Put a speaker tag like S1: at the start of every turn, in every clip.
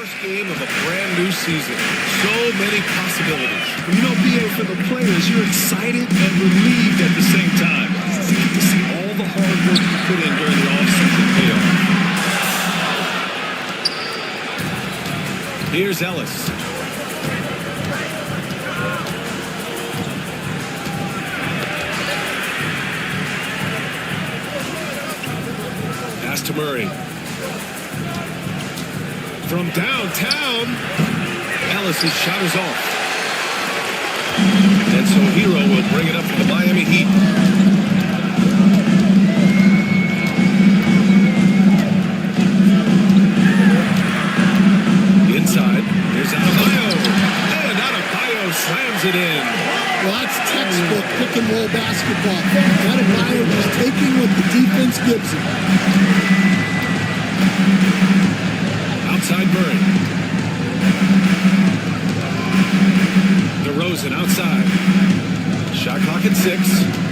S1: first game of a brand new season. So many possibilities.
S2: You know, BA, for the players, you're excited and relieved at the same time. You get to see all the hard work you put in during the offseason pay off.
S1: Here's Ellis. Pass to Murray. From downtown, Ellis' shot is off. And so Hero will bring it up for the Miami Heat. Inside, here's Adebayo. And Adebayo slams it in.
S3: Well, that's textbook pick and roll basketball. Adebayo just taking what the defense gives him.
S1: Outside Murray. DeRozan outside. Shot clock at 6.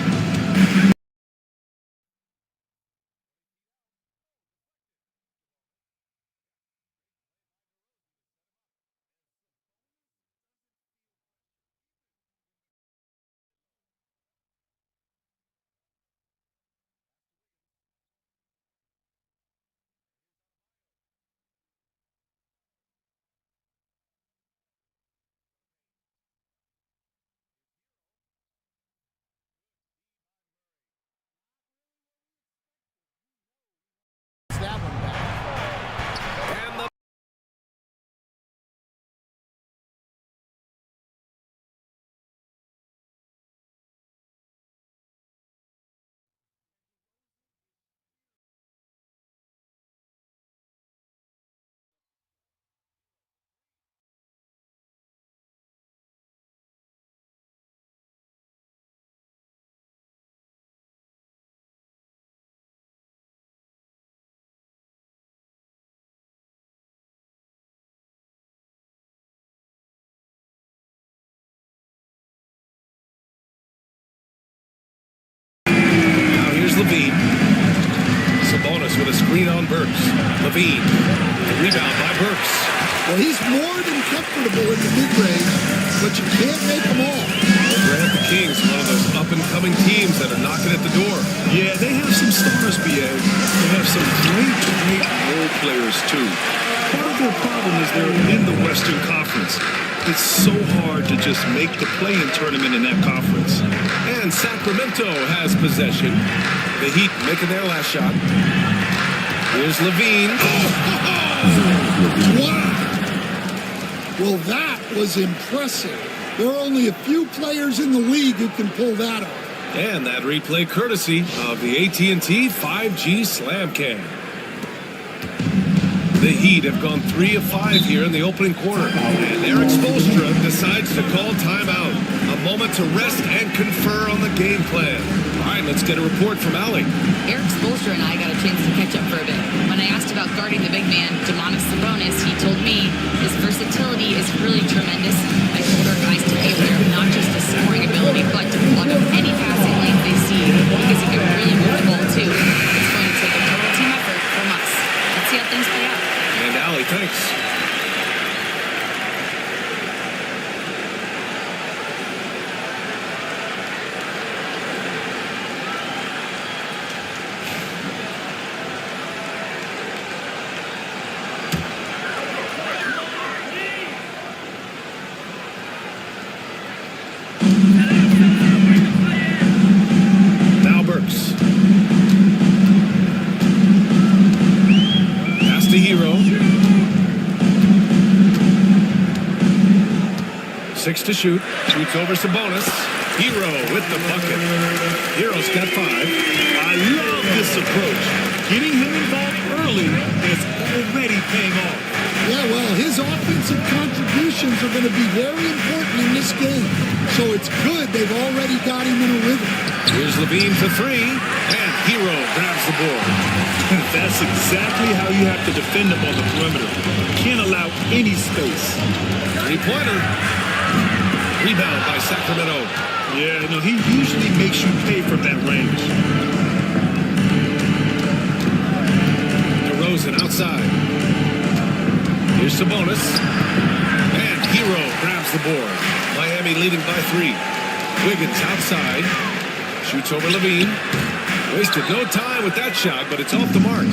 S3: That one back.
S1: And the Levine. Sabonis with a screen on Burks. Levine. The rebound by Burks.
S3: Well, he's more than comfortable in the mid-range, but you can't make them all.
S1: Grant the Kings, one of those up-and-coming teams that are knocking at the door.
S2: Yeah, they have some stars, BA. They have some great role players, too. Part of their problem is they're in the Western Conference. It's so hard to just make the play-in tournament in that conference.
S1: And Sacramento has possession. The Heat making their last shot. Here's Levine.
S3: Wow. Well, that was impressive. There are only a few players in the league who can pull that off.
S1: And that replay courtesy of the AT&T 5G Slam Cam. The Heat have gone 3 of 5 here in the opening quarter. And Eric Spoelstra decides to call timeout. A moment to rest and confer on the game plan. All right, let's get a report from Allie.
S4: Eric Spoelstra and I got a chance to catch up for a bit. When I asked about guarding the big man, Domantas Sabonis, he told me his versatility is really tremendous. I told our guys to be aware of not just his scoring ability, but to plug up any passing lane they see, because he can really move the ball too. It's going to take a total team effort from us. Let's see how things play out.
S1: And Allie, thanks. Now Burks. Pass to Hero. 6 to shoot. Shoots over Sabonis. Hero with the bucket. Hero's got 5.
S2: I love this approach. Getting him involved early is already paying off.
S3: Yeah, well, his offensive contributions are going to be very important in this game. So it's good they've already got him in a rhythm.
S1: Here's Levine for 3. And Hero grabs the board.
S2: That's exactly how you have to defend him on the perimeter. Can't allow any space.
S1: 3-pointer. Rebound by Sacramento.
S2: Yeah, no, he usually makes you pay from that range.
S1: DeRozan outside. Here's Sabonis. And Hero grabs the board. Miami leading by 3. Wiggins outside. Shoots over Levine. Wasted no time with that shot, but it's off the mark.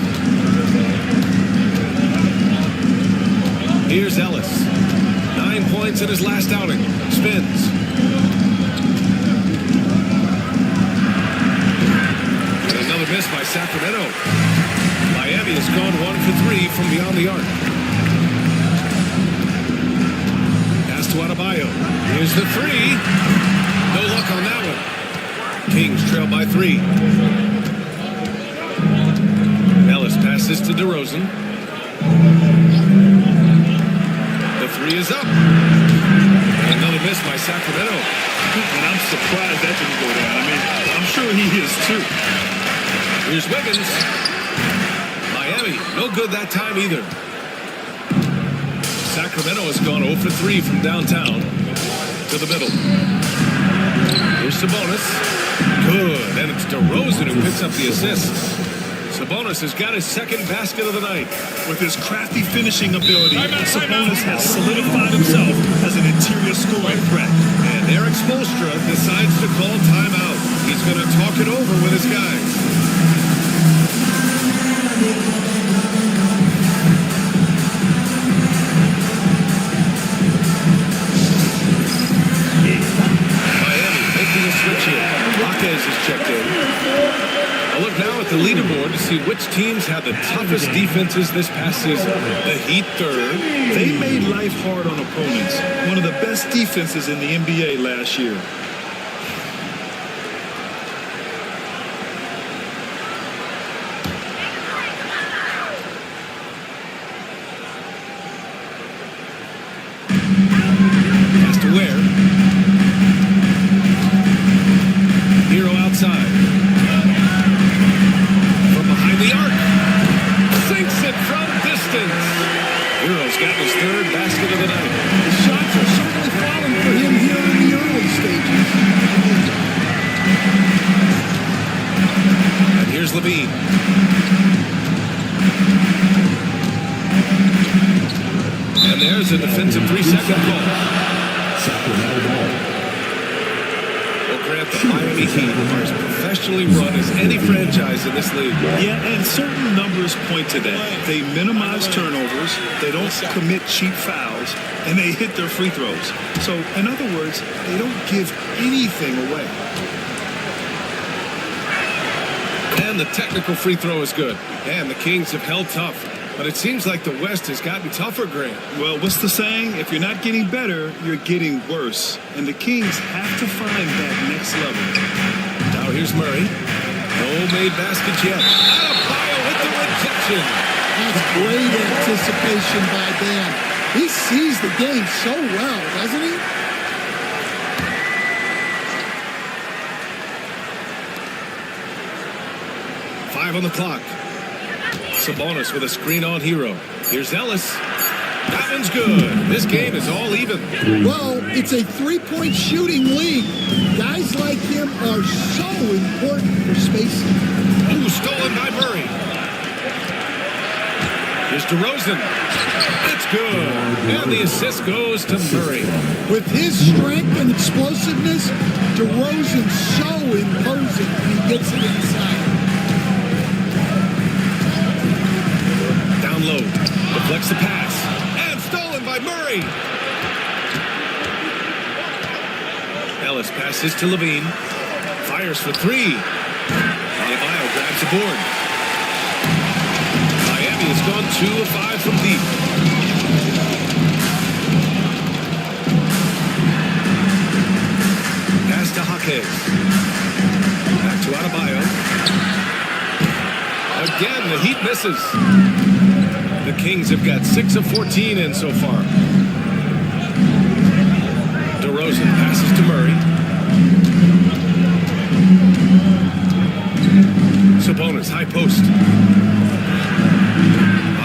S1: Here's Ellis. 9 points in his last outing. Spins. And another miss by Sacramento. Miami has gone 1 for 3 from beyond the arc. Pass to Adebayo. Here's the 3. No luck on that one. Kings trail by 3. Ellis passes to DeRozan. The 3 is up. Another miss by Sacramento.
S2: And I'm surprised that didn't go down. I mean, I'm sure he is too.
S1: Here's Wiggins. Miami, no good that time either. Sacramento has gone 0 for 3 from downtown to the middle. Here's Sabonis. Good, and it's DeRozan who picks up the assist. Sabonis has got his second basket of the night.
S2: With his crafty finishing ability, Sabonis has solidified himself as an interior scoring threat.
S1: And Eric Spoelstra decides to call timeout. He's going to talk it over with his guys. Miami making a switch here. Hawkins is checked in. A look now at the leaderboard to see which teams had the toughest defenses this past season. The Heat third.
S2: They made life hard on opponents. One of the best defenses in the NBA last year.
S1: Pass to Ware. Hero outside. From behind the arc. Sinks it from distance. Hero's got his third basket of the night.
S3: The shots are certainly falling for him here in the early stages.
S1: And here's Levine. And there's a defensive 3-second call. Well, Grant, the Miami Heat are as professionally run as any franchise in this league.
S2: Yeah, and certain numbers point to that. They minimize turnovers, they don't commit cheap fouls, and they hit their free throws. So, in other words, they don't give anything away.
S1: And the technical free throw is good. And the Kings have held tough. But it seems like the West has gotten tougher, Grant.
S2: Well, what's the saying? If you're not getting better, you're getting worse. And the Kings have to find that next level.
S1: Now here's Murray. No made baskets yet. Adebayo with the rejection.
S3: That's great anticipation by Dan. He sees the game so well, doesn't he?
S1: Five on the clock. Sabonis with a screen on Hero. Here's Ellis. That one's good. This game is all even.
S3: Well, it's a three-point shooting league. Guys like him are so important for spacing.
S1: Ooh, stolen by Murray. Here's DeRozan. It's good. And the assist goes to Murray.
S3: With his strength and explosiveness, DeRozan's so imposing when he gets it inside.
S1: Down low. Deflects the pass. And stolen by Murray. Ellis passes to Levine. Fires for three. Adebayo grabs the board. Miami has gone 2 of 5 from deep. Pass to Hawkins. Back to Adebayo. Again, the Heat misses. The Kings have got 6 of 14 in so far. DeRozan passes to Murray. Sabonis, high post.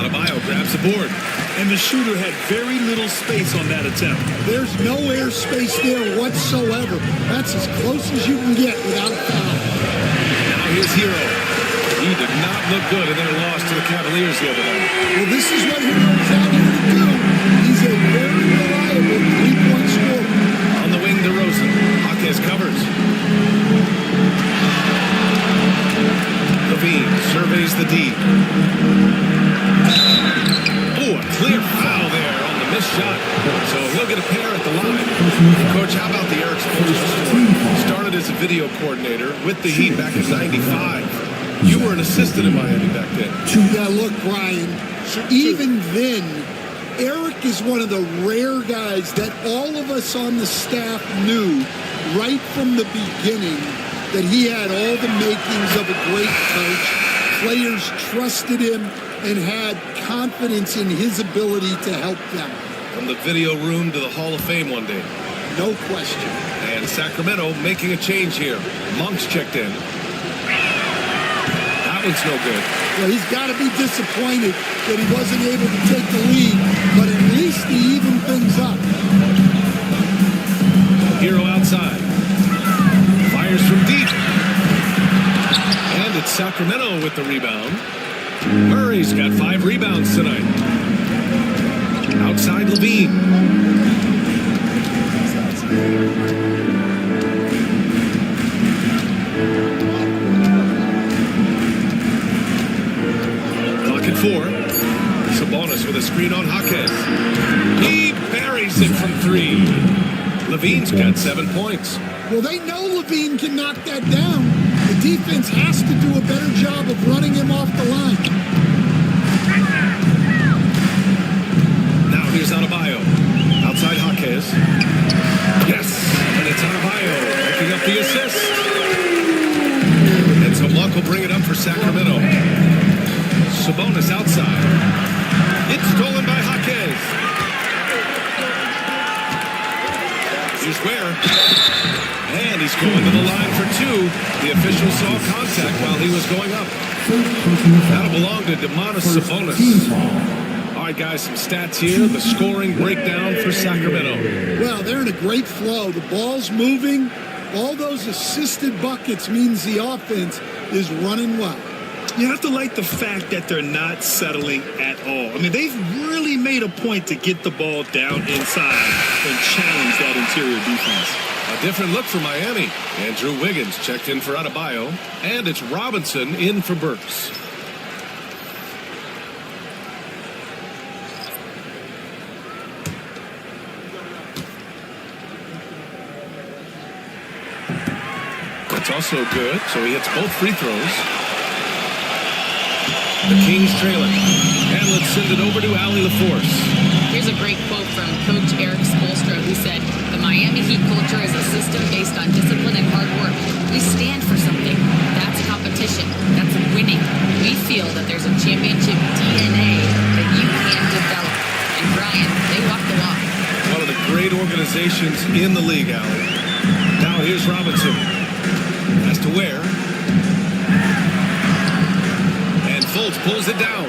S1: Adebayo grabs the board.
S2: And the shooter had very little space on that attempt.
S3: There's no air space there whatsoever. That's as close as you can get without a foul.
S1: Now here's Hero. He did not look good in their loss to the Cavaliers the other night.
S3: Well, this is what Hero's out here to do. a very reliable three-point scorer.
S1: On the wing, DeRozan. Hawkes covers. Levine surveys the D. Oh, a clear foul there on the missed shot. So he'll get a pair at the line. Coach, how about the Eric Spoelstra story? Started as a video coordinator with the Heat back in '95. You were an assistant in Miami back then.
S3: Yeah, look, Brian, even then, Eric is one of the rare guys that all of us on the staff knew right from the beginning that he had all the makings of a great coach. Players trusted him and had confidence in his ability to help them.
S1: From the video room to the Hall of Fame one day.
S3: No question.
S1: And Sacramento making a change here. Monk's checked in. That one's no good.
S3: Well, he's got to be disappointed that he wasn't able to take the lead, but at least he evened things up.
S1: Hero outside. Fires from deep. And it's Sacramento with the rebound. Murray's got 5 rebounds tonight. Outside Levine. Clock at 4. Sabonis with a screen on Hawkes. He buries it from 3. Levine's got 7 points.
S3: Well, they know Levine can knock that down. The defense has to do a better job of running him off the line.
S1: Now here's Adebayo. Outside Hawkes. Yes, and it's Adebayo picking up the assist. And so Monk will bring it up for Sacramento. Sabonis outside. It's stolen by Hawkes. Here's Ware. And he's going to the line for 2. The official saw contact while he was going up. That'll belong to Domantas Sabonis. All right, guys, some stats here. The scoring breakdown for Sacramento.
S3: Well, they're in a great flow. The ball's moving. All those assisted buckets means the offense is running well.
S2: You have to like the fact that they're not settling at all. I mean, they've really made a point to get the ball down inside and challenge that interior defense.
S1: A different look for Miami. Andrew Wiggins checked in for Adebayo. And it's Robinson in for Burks. That's also good. So he hits both free throws. The Kings trailing. And let's send it over to Allie LaForce.
S4: Here's a great quote from Coach Eric Spoelstra, who said, "The Miami Heat culture is a system based on discipline and hard work. We stand for something. That's competition. That's winning. We feel that there's a championship DNA that you can develop." And Brian, they walk the walk.
S1: One of the great organizations in the league, Allie. Now here's Robinson. Has to wear. And Fultz pulls it down.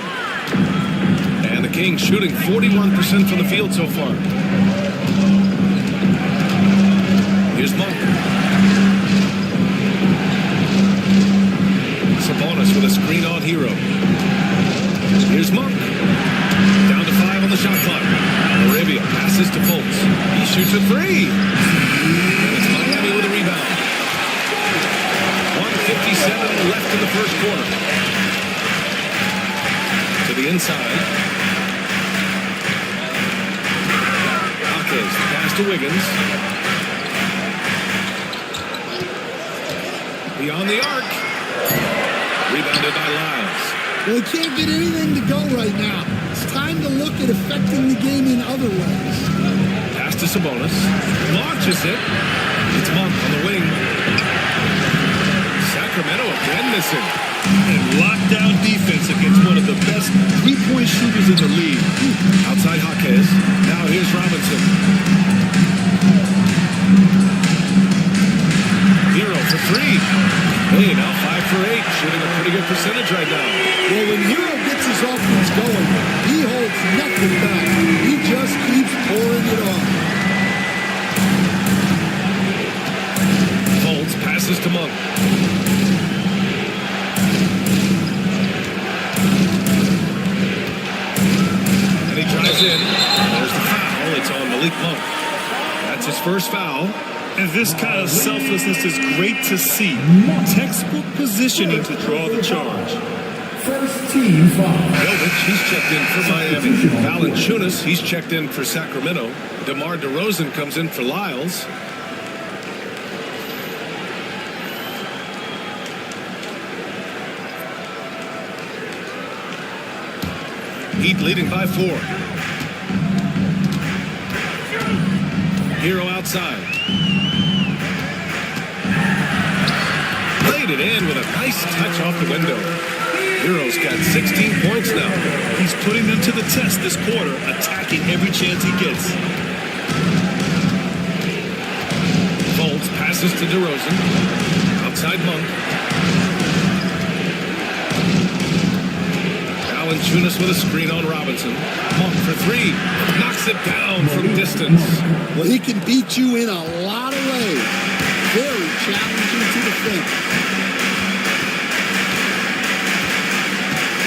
S1: And the Kings shooting 41% from the field so far. Here's Monk. Sabonis with a screen on Hero. Here's Monk. Down to 5 on the shot clock. Arabia passes to Fultz. He shoots a 3. It's Miami with a rebound. 1:57 left in the first quarter. To the inside. Hawkes, pass to Wiggins. Beyond the arc. Rebounded by Lyles.
S3: Well, he can't get anything to go right now. It's time to look at affecting the game in other ways.
S1: Pass to Sabonis. Launches it. It's Monk on the wing. Sacramento again missing.
S2: And lockdown defense against one of the best three-point shooters in the league.
S1: Outside Hawkes. Now here's Robinson. Hero for 3. Hey, now 5 for 8. Shooting a pretty good percentage right now.
S3: Well, when Hero gets his offense going, he holds nothing back. He just keeps pouring it on.
S1: Fultz passes to Monk. And he drives in. There's the foul. Malik Monk. That's his first foul.
S2: And this kind of selflessness is great to see. Textbook positioning to draw the charge.
S5: First team foul.
S1: Jovic, he's checked in for Miami. Valanciunas, he's checked in for Sacramento. DeMar DeRozan comes in for Lyles. Heat leading by 4. Hero outside. Laid it in with a nice touch off the window. Hero's got 16 points now.
S2: He's putting them to the test this quarter, attacking every chance he gets.
S1: Fultz passes to DeRozan. Outside Monk. Valanciunas with a screen on Robinson. Monk for 3. Knocks it down from distance.
S3: Well, he can beat you in a lot of ways. Very challenging to defend.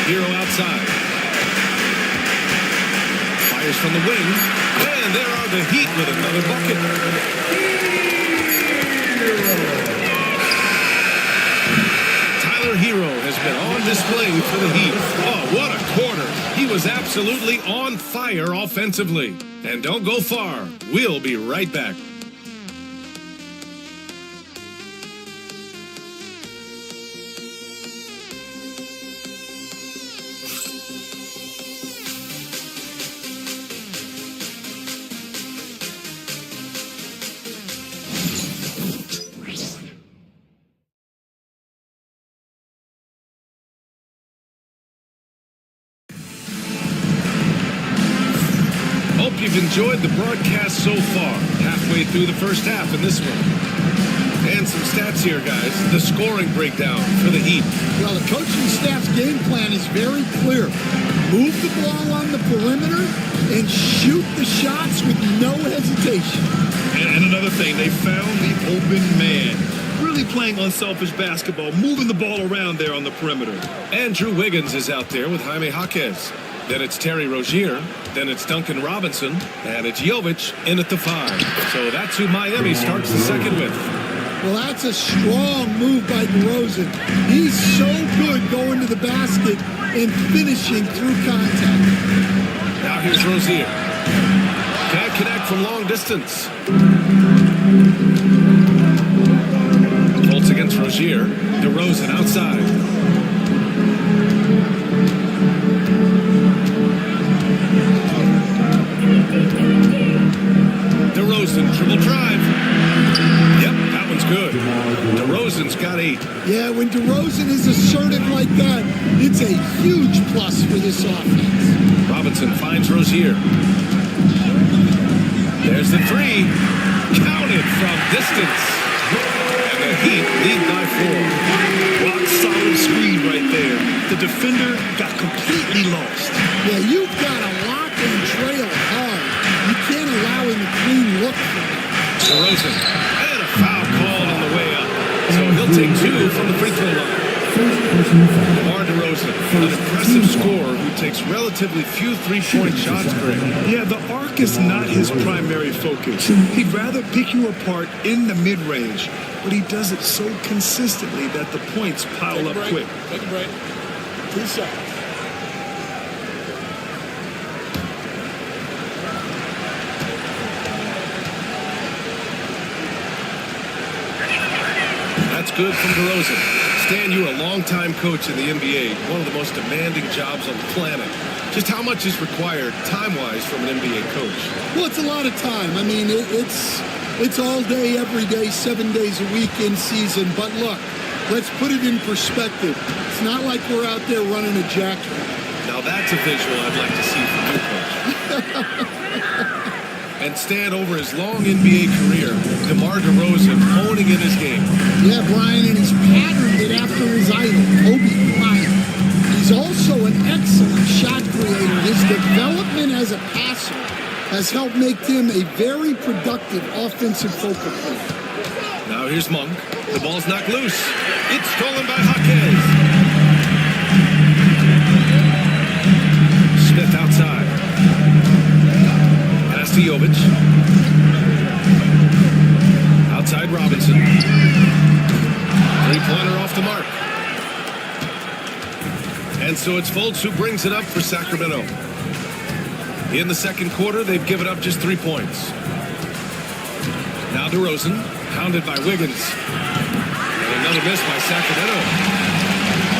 S1: Hero outside. Fires from the wing. And there are the Heat with another bucket. Tyler Hero has been on display for the Heat. Oh, what a quarter. He was absolutely on fire offensively. And don't go far. We'll be right back. Hope you've enjoyed the broadcast so far. Halfway through the first half in this one. And some stats here, guys. The scoring breakdown for the Heat.
S3: Well, the coaching staff's game plan is very clear. Move the ball on the perimeter and shoot the shots with no hesitation.
S2: And another thing, they found the open man. Really playing unselfish basketball, moving the ball around there on the perimeter.
S1: Andrew Wiggins is out there with Jaime Jaquez. Then it's Terry Rozier. Then it's Duncan Robinson. And it's Jovic in at the 5. So that's who Miami starts the second with.
S3: Well, that's a strong move by DeRozan. He's so good going to the basket and finishing through contact.
S1: Now here's Rozier. Can't connect from long distance. Fultz against Rozier. DeRozan outside. DeRozan, dribble drive. Yep, that one's good. DeRozan's got 8.
S3: Yeah, when DeRozan is assertive like that, it's a huge plus for this offense.
S1: Robinson finds Rozier. There's the 3. Counted from distance. And the Heat lead by 4.
S2: Rock solid screen right there. The defender got completely lost.
S3: Yeah, you've got to lock and trail hard. You can't allow him a clean look for it.
S1: DeRozan. And a foul call on the way up. So he'll take 2 from the free throw line. DeMar DeRozan, an impressive scorer who takes relatively few three-point shots per game.
S2: Yeah, the arc is not his primary focus. He'd rather pick you apart in the mid-range, but he does it so consistently that the points pile up quick.
S6: Take a break. 2 seconds.
S1: That's good from DeRozan. Stan, you're a longtime coach in the NBA, one of the most demanding jobs on the planet. Just how much is required time-wise from an NBA coach?
S3: Well, it's a lot of time. I mean, it's all day, every day, 7 days a week in season. But look, let's put it in perspective. It's not like we're out there running a jacket.
S1: Now that's a visual I'd like to see from you, coach. And Stan, over his long NBA career, DeMar DeRozan honing in his game.
S3: Yeah, Brian, and he's patterned it after his idol, Kobe Bryant. He's also an excellent shot creator. His development as a passer has helped make him a very productive offensive focal point.
S1: Now here's Monk. The ball's knocked loose. It's stolen by Jaquez. Smith outside. Pass to Jovic. Three-pointer off the mark. And so it's Fultz who brings it up for Sacramento. In the second quarter, they've given up just 3 points. Now DeRozan, pounded by Wiggins. And another miss by Sacramento.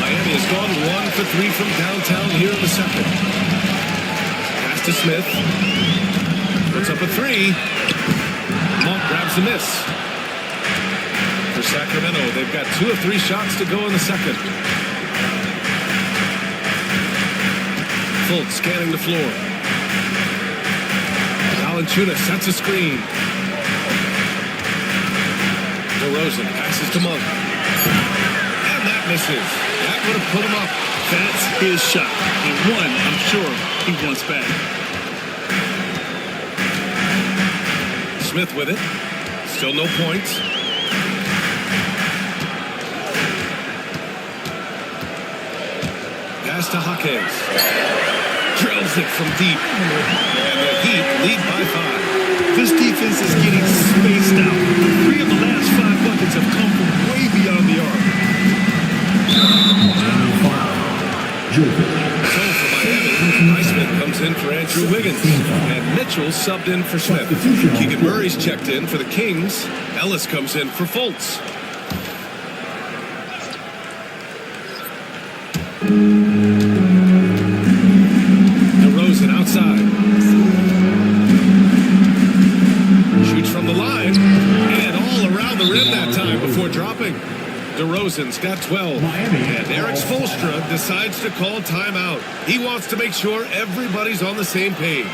S1: Miami has gone 1 for 3 from downtown here in the second. Pass to Smith. Puts up a three. Monk grabs the miss. For Sacramento, they've got 2 of 3 shots to go in the second. Fultz scanning the floor. Valanciunas sets a screen. DeRozan passes to Monk. And that misses. That would have put him up.
S2: That's his shot. And one, I'm sure he wants back.
S1: Smith with it. Still no points. Pass to Jaquez. Drills it from deep. And the Heat lead by 5.
S2: This defense is getting spaced out. 3 of the last 5 buckets have come from way beyond the arc.
S1: So for Miami, Highsmith comes in for Andrew Wiggins. And Mitchell subbed in for Smith. Keegan Murray's checked in for the Kings. Ellis comes in for Fultz. DeRozan outside. Shoots from the line. And all around the rim that time before dropping. DeRozan's got 12. And Eric Spoelstra decides to call timeout. He wants to make sure everybody's on the same page.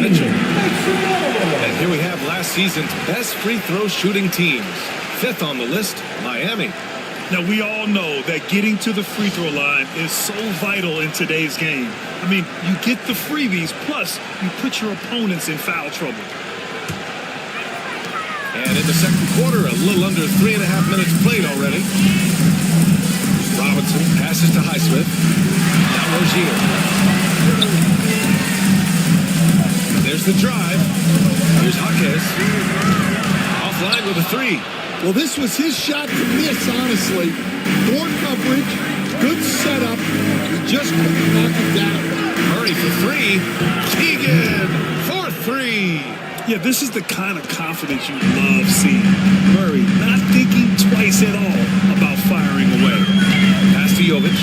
S1: And here we have last season's best free throw shooting teams. 5th on the list, Miami.
S2: Now, we all know that getting to the free throw line is so vital in today's game. I mean, you get the freebies, plus you put your opponents in foul trouble.
S1: And in the second quarter, a little under 3.5 minutes played already. Robinson passes to Highsmith. Now Rozier. There's the drive. Here's Jaquez. Offline with a three.
S3: Well, this was his shot to miss, honestly. Poor coverage, good setup. He just couldn't knock it down.
S1: Murray for three. Keegan for three.
S2: Yeah, this is the kind of confidence you love seeing. Murray not thinking twice at all about firing away.
S1: Pass to Jovic.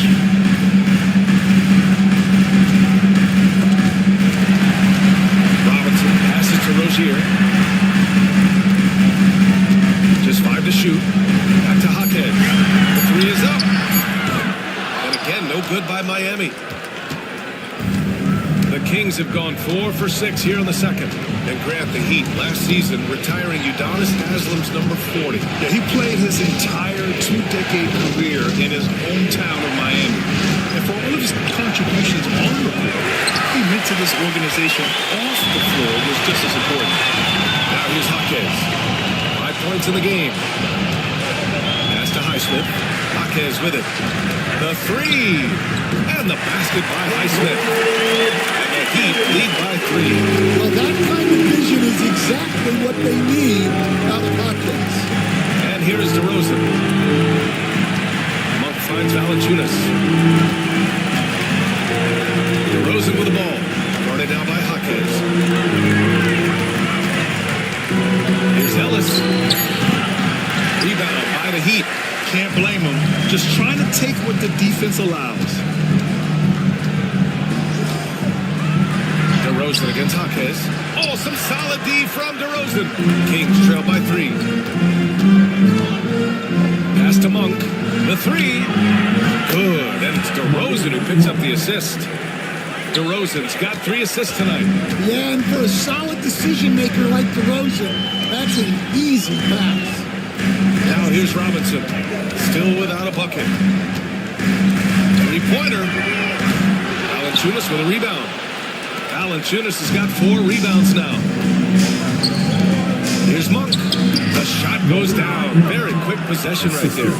S1: Robinson passes to Rozier. Just 5 to shoot. Back to Jaquez. The three is up. And again, no good by Miami. The Kings have gone 4 for 6 here in the second. And Grant, the Heat, last season retiring Udonis Haslem's number 40.
S2: Yeah, he played his entire 2-decade career in his hometown of Miami. And for all of his contributions on the court, he meant to this organization off the floor was just as important.
S1: Now here's Jaquez. 5 points in the game. Pass to Highsmith. Jaquez with it. The three. And the basket by Highsmith. And the Heat lead by 3.
S3: Well, that kind of vision is exactly what they need out of Hawkins.
S1: And here is DeRozan. Monk finds Valanciunas. DeRozan with the ball. Guarded now by Hawkins. Here's Ellis. Rebound by the Heat.
S2: Can't blame him. Just trying to take what the defense allows.
S1: DeRozan against Hawkins. Oh, some solid D from DeRozan. Kings trail by 3. Pass to Monk. The 3. Good. And it's DeRozan who picks up the assist. DeRozan's got 3 assists tonight.
S3: Yeah, and for a solid decision maker like DeRozan, that's an easy pass.
S1: Now here's Robinson. Still without a bucket. 3-pointer. Valanciunas with a rebound. Valanciunas has got 4 rebounds now. Here's Monk. The shot goes down. Very quick possession right there.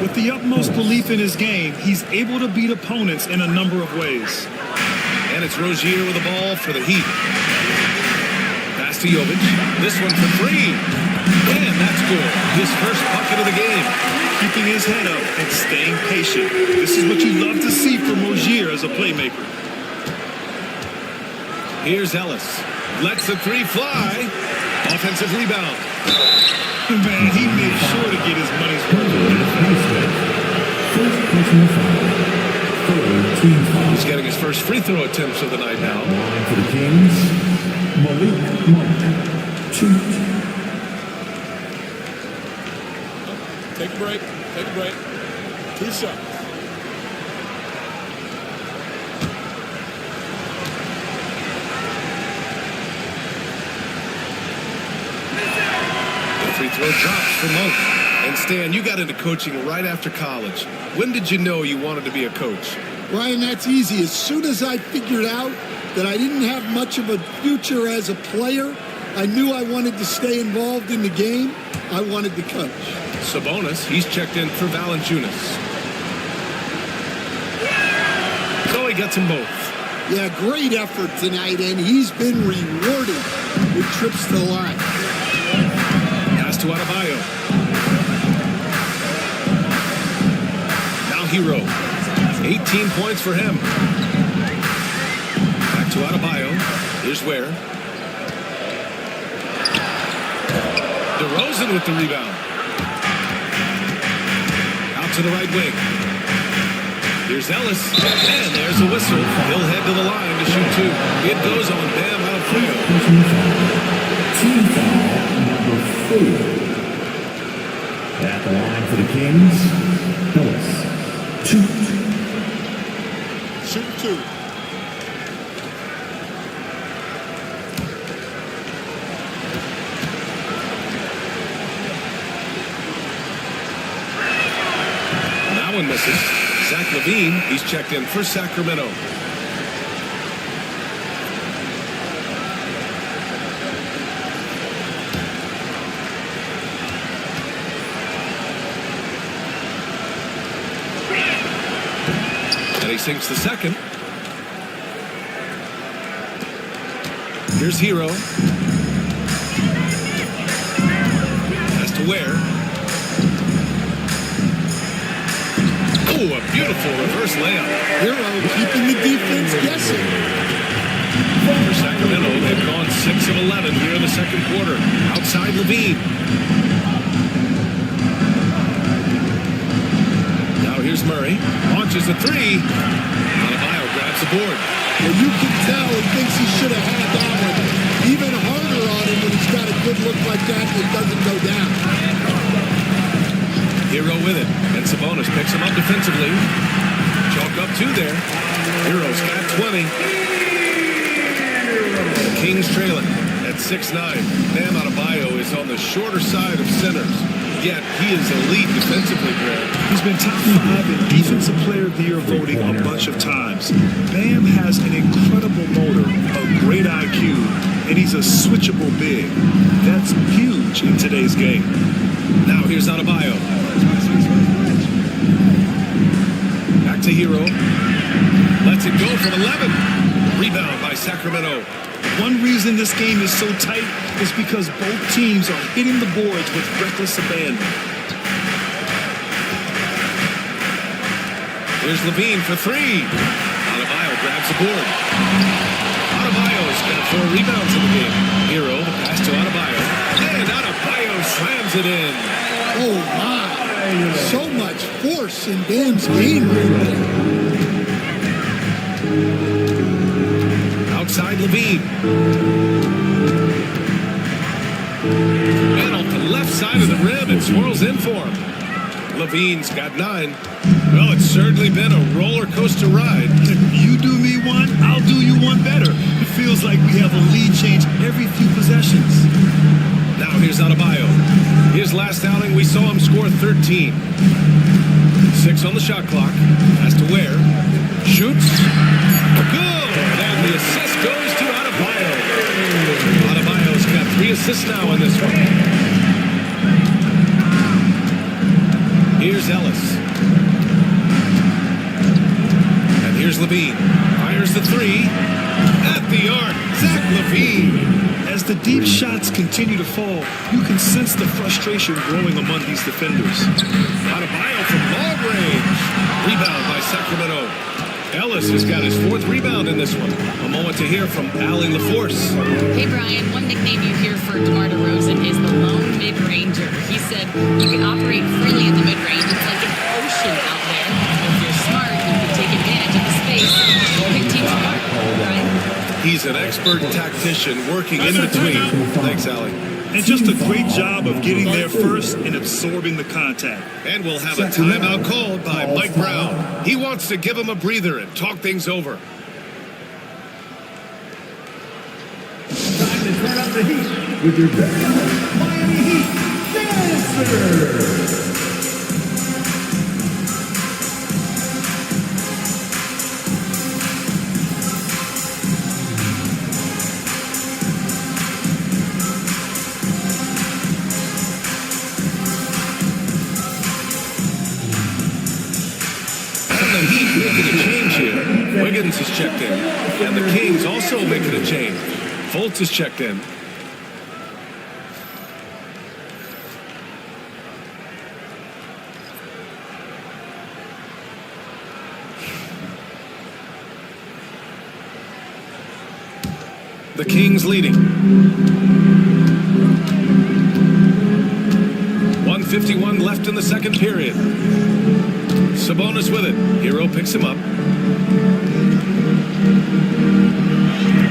S2: With the utmost belief in his game, he's able to beat opponents in a number of ways.
S1: And it's Rozier with the ball for the Heat. Pass to Jovic. This one for 3. And that's good. His first bucket of the game.
S2: Keeping his head up and staying patient. This is what you love to see from Rozier as a playmaker.
S1: Here's Ellis. Lets the 3 fly. Offensive rebound.
S2: Man, he made sure to get his money's worth.
S5: First personal foul. Third team foul.
S1: He's getting his first free throw attempts of the night now.
S5: Line for the Kings, Malik Monk. Shoot.
S6: Take a break. Take a break. 2 shots.
S1: The free throw drops for Monk. And Stan, you got into coaching right after college. When did you know you wanted to be a coach?
S3: Ryan, that's easy. As soon as I figured out that I didn't have much of a future as a player, I knew I wanted to stay involved in the game. I wanted to coach.
S1: Sabonis, he's checked in for Valanciunas. So he gets them both.
S3: Yeah, great effort tonight, and he's been rewarded with trips to the line.
S1: Pass to Adebayo. Now Hero. 18 points for him. Back to Adebayo. Here's Ware. DeRozan with the rebound. Out to the right wing. Here's Ellis. And there's a whistle. He'll head to the line to shoot 2. It goes on Bam Adebayo.
S5: Personal foul. Team foul number 4. At the line for the Kings, Ellis. Shoot.
S6: Shoot 2.
S1: That one misses. Zach LaVine, he's checked in for Sacramento. And he sinks the second. Here's Hero. Has to Ware. Oh, a beautiful reverse layup.
S3: Hero keeping the defense guessing.
S1: For Sacramento, they've gone 6 of 11 here in the second quarter. Outside LaVine. Now here's Murray. Launches a 3. Adebayo grabs the board.
S3: And you can tell he thinks he should have had that one even harder on him when he's got a good look like that and it doesn't go down.
S1: Hero with it. And Sabonis picks him up defensively. Chalk up 2 there. Hero's got 20. The Kings trailing at 6'9". Bam Adebayo is on the shorter side of centers. Yet he is elite defensively, Greg.
S2: He's been top 5 in Defensive Player of the Year voting a bunch of times. Bam has an incredible motor, a great IQ, and he's a switchable big. That's huge in today's game.
S1: Now here's Adebayo. Back to Hero. Lets it go from 11. Rebound by Sacramento.
S2: One reason this game is so tight is because both teams are hitting the boards with reckless abandon.
S1: Here's Levine for three. Adebayo grabs the board. Adebayo's got 4 rebounds in the game. Hero, the pass to Adebayo. And Adebayo slams it in.
S3: Oh, my. So much force in Bam's game right there.
S1: Outside Levine. And off the left side of the rim, it swirls in for him. Levine's got 9. Well, it's certainly been a roller coaster ride.
S2: If you do me one, I'll do you one better. It feels like we have a lead change every few possessions.
S1: Now here's Adebayo. His last outing, we saw him score 13. 6 on the shot clock. Pass to Ware. Shoots. Good! And the assist goes to Adebayo. Adebayo's got 3 assists now in this one. Here's Ellis. And here's Levine. Fires the 3. At the arc, Zach Levine.
S2: As the deep shots continue to fall, you can sense the frustration growing among these defenders.
S1: Adebayo from long range. Rebound by Sacramento. Ellis has got his 4th rebound in this one. A moment to hear from Allie LaForce.
S4: Hey, Brian, one nickname you hear for DeMar DeRozan is the lone mid-ranger. He said you can operate freely in the mid-range. It's like an ocean out there. If you're smart, you can take advantage of the space. Pick teams apart, Brian.
S1: He's an expert tactician working in between. Thanks, Allie.
S2: And just a great job of getting there first and absorbing the contact.
S1: And we'll have a timeout called by Mike Brown. He wants to give him a breather and talk things over.
S5: Time to turn up the heat with your very own Miami Heat Dancer.
S1: The Heat making a change here. Wiggins is checked in. And the Kings also making a change. Fultz is checked in. The Kings leading. 1:51 left in the second period. Sabonis with it. Hero picks him up.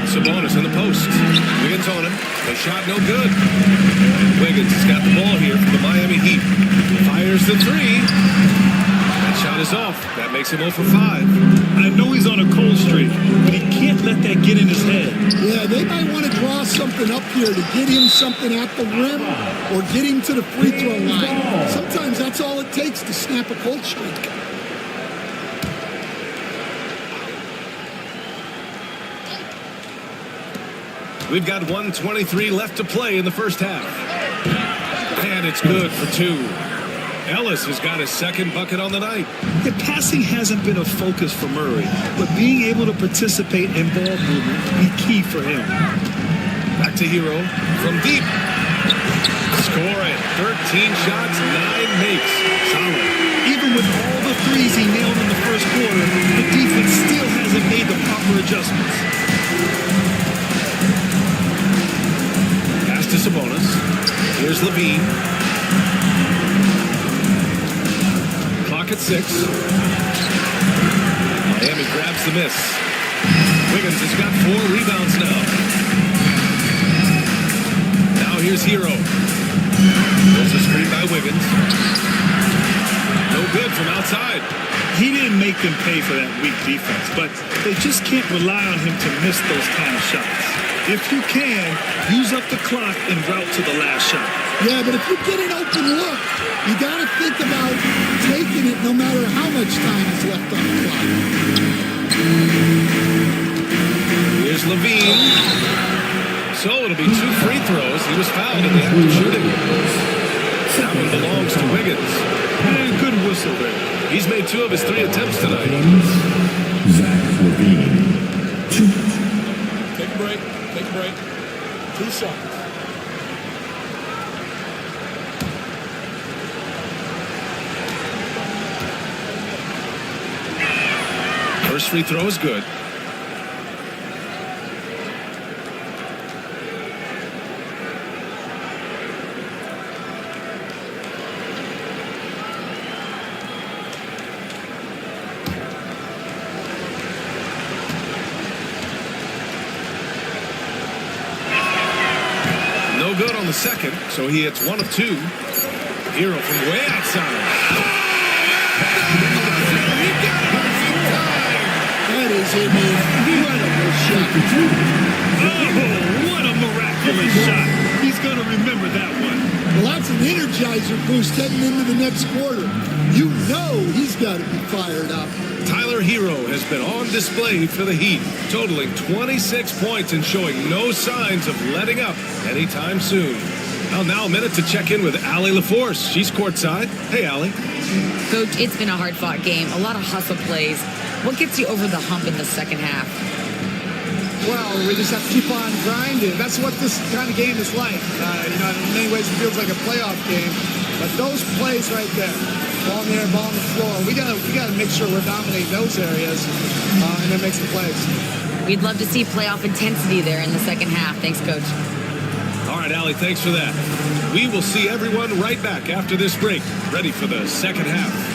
S1: Sabonis in the post. Wiggins on him. The shot no good. Wiggins has got the ball here for the Miami Heat. Fires the 3. That shot is off. That makes him 0 for 5.
S2: I know he's on a cold streak, but he can't let that get in his head.
S3: Yeah, they might want to draw something up here to get him something at the rim or get him to the free throw line. Sometimes that's all it takes to snap a cold streak.
S1: We've got 1:23 left to play in the first half. And it's good for 2. Ellis has got his 2nd bucket on the night.
S2: The passing hasn't been a focus for Murray, but being able to participate in ball movement will be key for him.
S1: Back to Hero from deep. Score it. 13 shots, 9 makes. Solid.
S2: Even with all the threes he nailed in the first quarter, the defense still hasn't made the proper adjustments.
S1: Pass to Sabonis. Here's Levine. Clock at 6. Miami grabs the miss. Wiggins has got 4 rebounds now. Now here's Hero. There's a screen by Wiggins. No good from outside.
S2: He didn't make them pay for that weak defense, but they just can't rely on him to miss those kind of shots. If you can, use up the clock en route to the last shot.
S3: Yeah, but if you get an open look, you got to think about taking it no matter how much time is left on the clock.
S1: Here's Levine. So it'll be 2 free throws. He was fouled in the act of shooting. That one belongs to Wiggins.
S2: And good whistle there.
S1: He's made 2 of his 3 attempts tonight.
S5: Zach Levine, 2.
S6: break. 2 shots.
S1: First free throw is good. No good on the second, so he hits 1 of 2. Hero from way outside.
S3: That is an incredible shot.
S2: Oh, what a miraculous shot. He's going to remember that one.
S3: Well, that's an energizer boost heading into the next quarter. You know he's got to be fired up.
S1: Tyler Hero has been on display for the Heat, totaling 26 points and showing no signs of letting up anytime soon. Well, now a minute to check in with Allie LaForce. She's courtside. Hey, Allie.
S4: Coach, it's been a hard-fought game. A lot of hustle plays. What gets you over the hump in the second half?
S7: Well, we just have to keep on grinding. That's what this kind of game is like. In many ways, it feels like a playoff game. But those plays right there, ball in the air, ball on the floor, we gotta make sure we're dominating those areas and then make some plays.
S4: We'd love to see playoff intensity there in the second half. Thanks, Coach.
S1: All right, Allie, thanks for that. We will see everyone right back after this break, ready for the second half.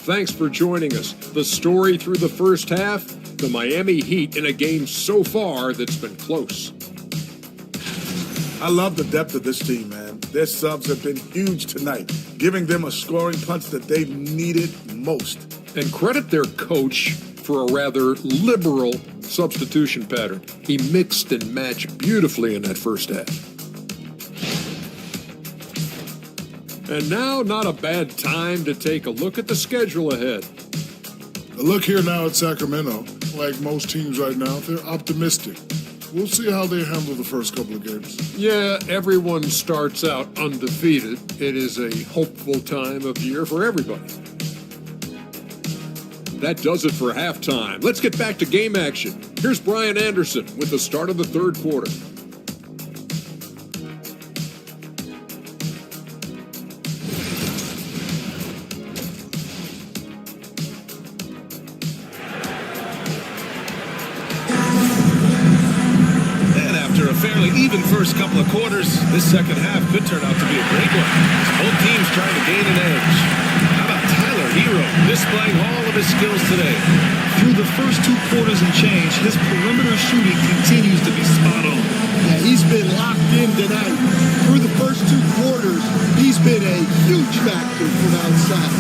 S8: Thanks for joining us. The story through the first half, the Miami Heat in a game so far that's been close.
S9: I love the depth of this team, man. Their subs have been huge tonight, giving them a scoring punch that they've needed most.
S8: And credit their coach for a rather liberal substitution pattern. He mixed and matched beautifully in that first half. And now, not a bad time to take a look at the schedule ahead.
S10: A look here now at Sacramento. Like most teams right now, they're optimistic. We'll see how they handle the first couple of games.
S8: Yeah, everyone starts out undefeated. It is a hopeful time of year for everybody. That does it for halftime. Let's get back to game action. Here's Brian Anderson with the start of the third quarter.
S1: Fairly even first couple of quarters. This second half could turn out to be a great one. Both teams trying to gain an edge. How about Tyler Hero displaying all of his skills today?
S2: Through the first 2 quarters and change, his perimeter shooting continues to be spot on.
S3: Yeah, he's been locked in tonight. Through the first 2 quarters, he's been a huge factor from outside.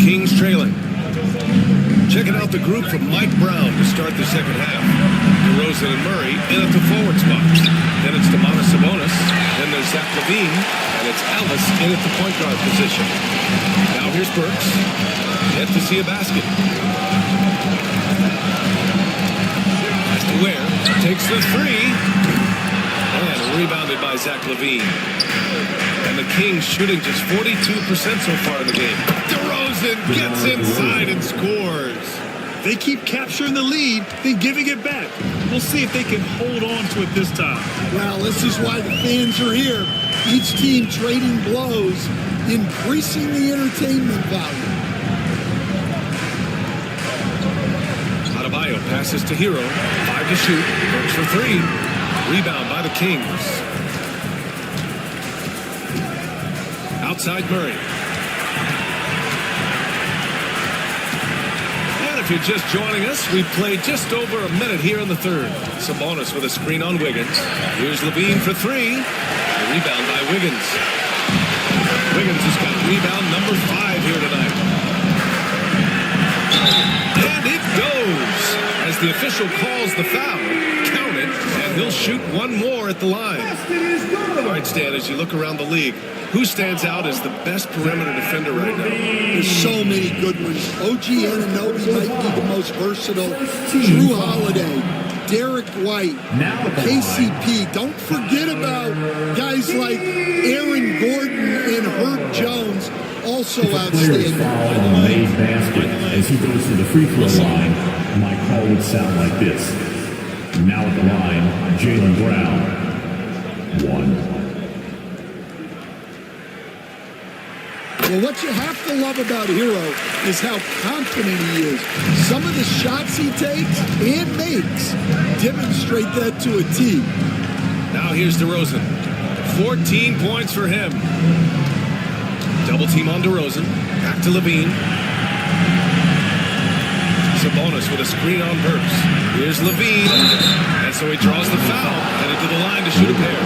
S1: Kings trailing. Checking out the group from Mike Brown to start the second half. DeRozan and Murray in at the forward spot. Then it's Domantas Sabonis. Then there's Zach LaVine. And it's Ellis in at the point guard position. Now here's Burks. Yet to see a basket. Has to Ware. Takes the 3. And rebounded by Zach LaVine. And the Kings shooting just 42% so far in the game. DeRozan gets inside and scores.
S2: They keep capturing the lead, then giving it back. We'll see if they can hold on to it this time.
S3: Well, this is why the fans are here. Each team trading blows, increasing the entertainment value.
S1: Adebayo passes to Hero. 5 to shoot. Works for 3. Rebound by the Kings. Outside Murray. And if you're just joining us, we've played just over a minute here in the third. Sabonis with a screen on Wiggins. Here's LaVine for 3. A rebound by Wiggins. Wiggins has got rebound number 5 here tonight. And it goes. As the official calls the foul, count it, and he'll shoot one more at the line. All right, Stan, as you look around the league, who stands out as the best perimeter defender right now?
S3: There's so many good ones. OG Anunoby might be the most versatile. Drew Holiday, Derek White, KCP. Don't forget about guys like Aaron Gordon and Herb Jones, also outstanding.
S5: On May's basket as he goes to the free throw line, my call would sound like this. Now at the line, Jaylen Brown, 1.
S3: Well, what you have to love about Hero is how confident he is. Some of the shots he takes and makes demonstrate that to a T.
S1: Now here's DeRozan. 14 points for him. Double team on DeRozan. Back to Levine. Sabonis with a screen on Burks. Here's Levine. And so he draws the foul. Headed to the line to shoot a pair.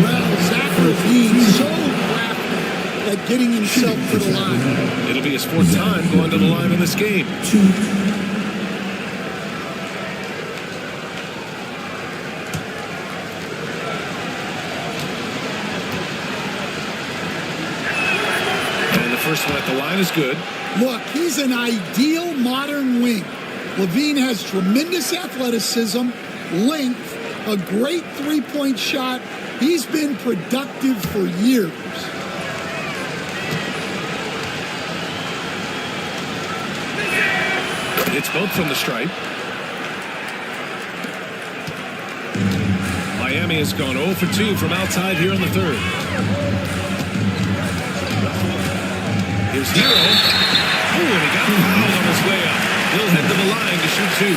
S3: Well, Zach Levine so crafty at getting himself to the line.
S1: It'll be his fourth time going to the line in this game. And the first one at the line is good.
S3: Look, he's an ideal modern wing. Levine has tremendous athleticism, length, a great three-point shot. He's been productive for years.
S1: It's both from the stripe. Miami has gone 0 for 2 from outside here in the third. Here's Hero. Oh, and he got fouled on his way up. He'll head to the line to shoot two.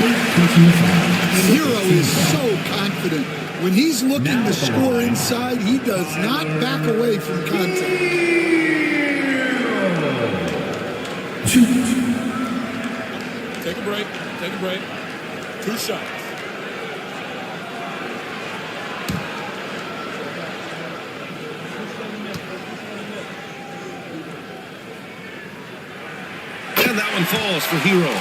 S3: And Hero is so confident. When he's looking to score inside, he does not back away from contact.
S6: Take a break. Take a break. 2 shots.
S1: And that one falls for Hero.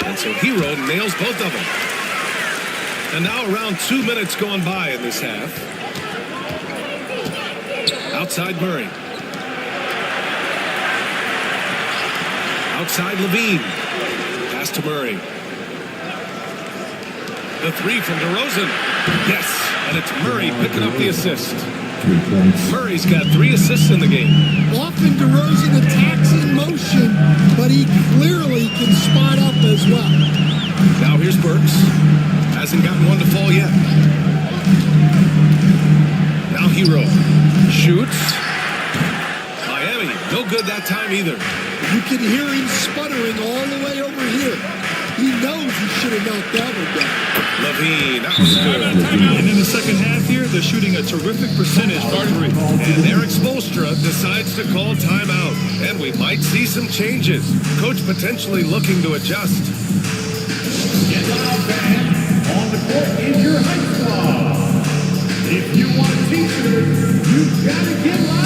S1: And so Hero nails both of them. And now around 2 minutes gone by in this half. Outside Murray. Outside Levine. Pass to Murray. The three from DeRozan. Yes, and it's Murray picking up the assist.
S5: 3 points.
S1: Murray's got 3 assists in the game.
S3: Often DeRozan attacks in motion, but he clearly can spot up as well.
S1: Now here's Burks. Hasn't gotten one to fall yet. Now Hero shoots. Miami, no good that time either.
S3: You can hear him sputtering all the way over here. He knows he should have knocked that one down.
S1: Levine, that was good.
S2: And in the second half here, they're shooting a terrific percentage for three.
S1: And Eric Spoelstra decides to call timeout. And we might see some changes. Coach potentially looking to adjust.
S5: Get loud, fans. On the court is your high squad. If you want a t-shirt, you've got to get loud.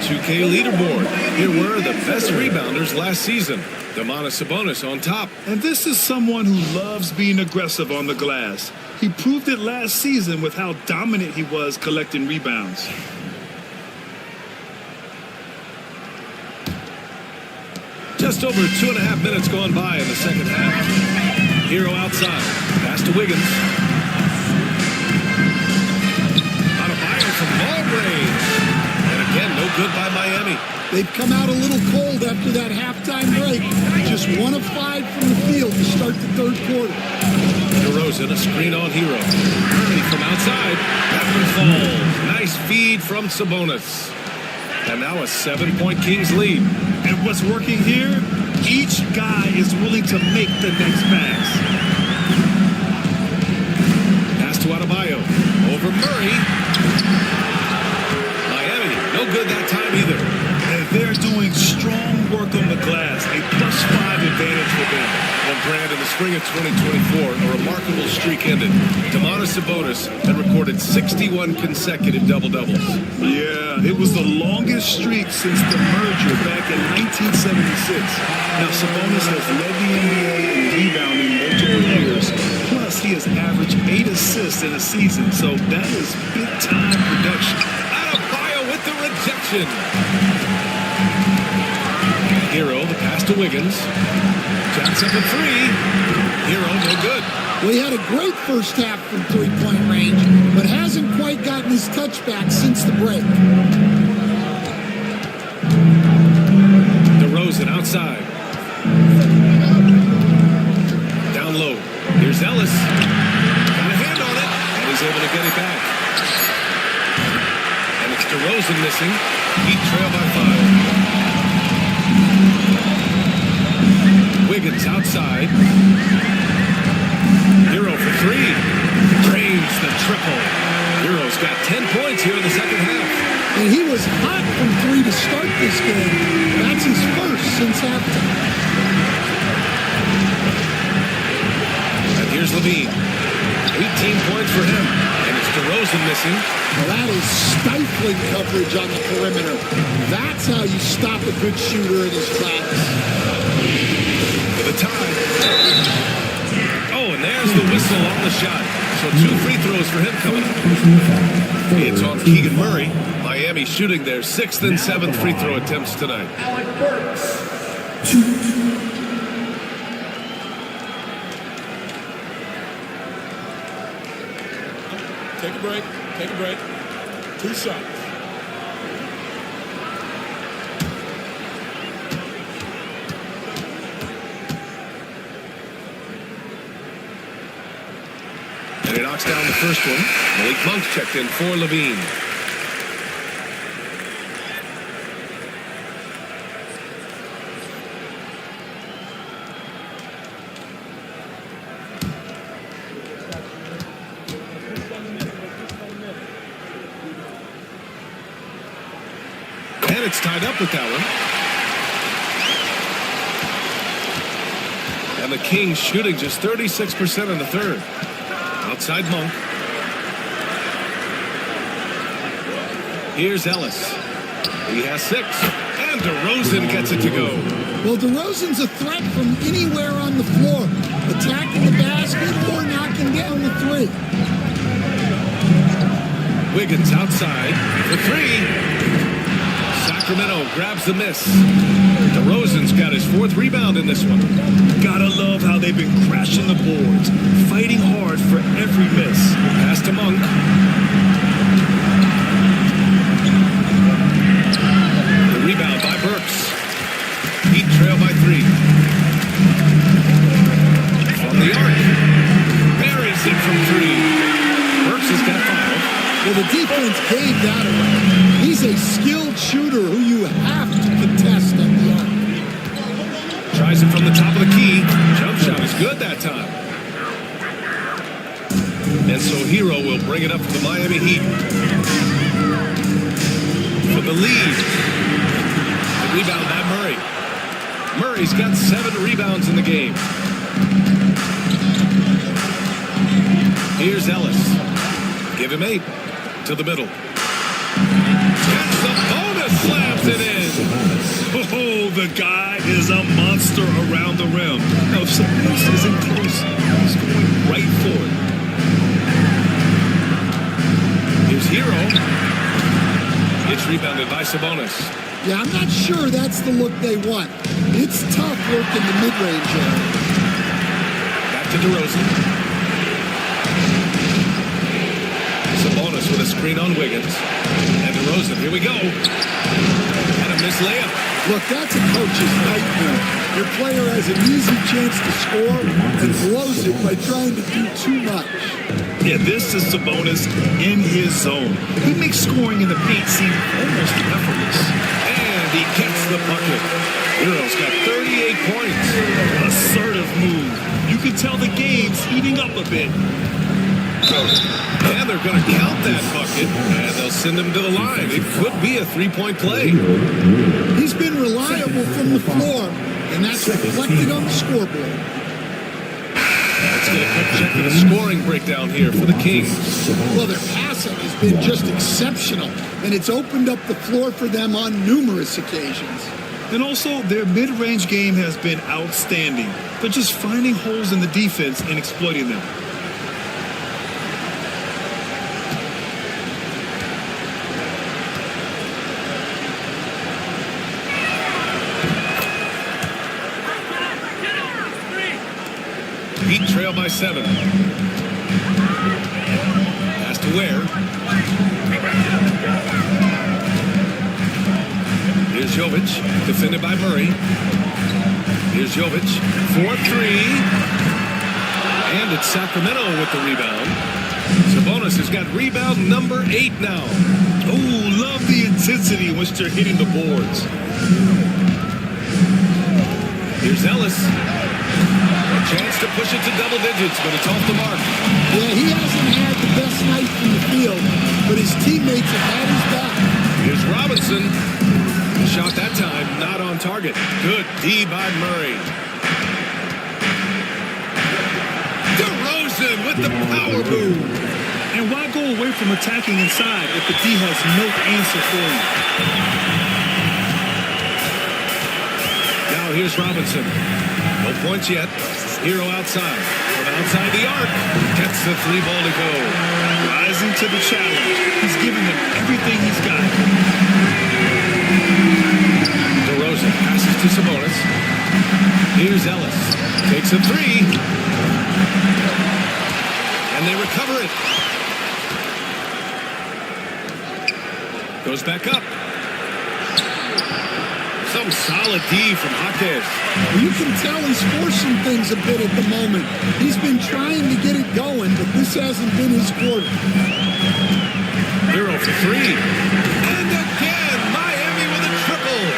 S1: 2K leaderboard. Here were the best rebounders last season. Domantas Sabonis on top.
S2: And this is someone who loves being aggressive on the glass. He proved it last season with how dominant he was collecting rebounds.
S1: Just over 2.5 minutes gone by in the second half. Hero outside. Pass to Wiggins. Adebayo from long range. And again, no good by Miami.
S3: They've come out a little cold after that halftime break. Just 1 of 5 from the field to start the third quarter.
S1: DeRozan, a screen on Hero. Murray from outside. That one falls. Nice feed from Sabonis. And now a 7-point Kings lead.
S2: And what's working here? Each guy is willing to make the next pass.
S1: Pass to Adebayo. Over Murray. Miami, no good that time either.
S2: And they're doing strong work on the glass. A +5 advantage for them.
S1: Well, Grant, in the spring of 2024, a remarkable streak ended. Domantas Sabonis had recorded 61 consecutive double-doubles.
S2: Yeah, it was the longest streak since the merger back in 1976. Now, Sabonis has led the NBA in rebounding multiple years. Plus, he has averaged 8 assists in a season, so that is big-time production.
S1: Adebayo with the rejection. Hero, the pass to Wiggins. Jacks up a three. Hero, no good.
S3: Well, he had a great first half from three-point range, but hasn't quite gotten his touchback since the break.
S1: DeRozan outside. Down low. Here's Ellis. Got a hand on it, and he's able to get it back. And it's DeRozan missing. Heat trail by 5. Wiggins outside. Hero for 3. Drains the triple. Hero's got 10 points here in the second half.
S3: And he was hot from 3 to start this game. That's his first since halftime.
S1: And here's Levine. 18 points for him. And it's DeRozan missing.
S3: Well, that is stifling coverage on the perimeter. That's how you stop a good shooter in his tracks.
S1: For the tie. Oh, and there's the whistle on the shot. So 2 free throws for him coming up. It's on Keegan Murray. Miami shooting their 6th and 7th free throw attempts tonight.
S6: Take a break. Take a break. 2 shots.
S1: And he knocks down the first one. Malik Monk checked in for Levine. And it's tied up with that one. And the Kings shooting just 36% in the third. Outside Monk. Here's Ellis. He has 6. And DeRozan gets it to go.
S3: Well, DeRozan's a threat from anywhere on the floor. Attacking the basket or knocking down the 3.
S1: Wiggins outside for 3. Sacramento grabs the miss. DeRozan's got his 4th rebound in this one.
S2: Gotta love how they've been crashing the boards, fighting hard for every miss.
S1: Pass to Monk. The rebound by Burks. Heat trail by 3. From the arc. Buries it from 3. Burks has got 5.
S3: Well, the defense gave that away. He's a skilled shooter who you have to contest at the arc.
S1: Tries it from the top of the key. Jump shot is good that time. And so Hero will bring it up for the Miami Heat. For the lead. The rebound by Murray. Murray's got 7 rebounds in the game. Here's Ellis. Give him 8. To the middle. Gets the bonus slams it in.
S2: Oh, the guy is a monster around the rim. Now, if Sabonis isn't close, he's going right for it.
S1: Here's Hero. It's rebounded by Sabonis.
S3: Yeah, I'm not sure that's the look they want. It's tough work in the mid-range area.
S1: Back to DeRozan. Sabonis with a screen on Wiggins. And DeRozan, here we go. And a missed layup.
S3: Look, that's a coach's nightmare. Your player has an easy chance to score and blows it by trying to do too much.
S2: Yeah, this is Sabonis in his zone. He makes scoring in the paint seem almost effortless.
S1: And he gets the bucket. Hero's got 38 points.
S2: Assertive move. You can tell the game's heating up a bit.
S1: And they're going to count that bucket, and they'll send him to the line. It could be a three-point play.
S3: He's been reliable from the floor, and that's reflected on the scoreboard.
S1: Let's get a quick check of the scoring breakdown here for the Kings.
S3: Well, their passing has been just exceptional, and it's opened up the floor for them on numerous occasions.
S2: And also, their mid-range game has been outstanding. They're just finding holes in the defense and exploiting them.
S1: Heat trail by 7. Pass to Ware. Here's Jovic, defended by Murray. Here's Jovic, 4-3. And it's Sacramento with the rebound. Sabonis has got rebound number 8 now.
S2: Oh, love the intensity in which they're hitting the boards.
S1: Here's Ellis. A chance to push it to double digits, but it's off the mark.
S3: Yeah, he hasn't had the best night from the field, but his teammates have had his back.
S1: Here's Robinson. Shot that time, not on target. Good D by Murray. DeRozan with the power move.
S2: And why go away from attacking inside if the D has no answer for you?
S1: Now here's Robinson. No points yet. Hero outside. From outside the arc. Gets the 3 ball to go.
S2: Rising to the challenge. He's giving them everything he's got.
S1: DeRozan passes to Sabonis. Here's Ellis. Takes a 3. And they recover it. Goes back up. Some solid D from Jaquez.
S3: You can tell he's forcing things a bit at the moment. He's been trying to get it going, but this hasn't been his quarter.
S1: Hero for 3. And again, Miami with a triple.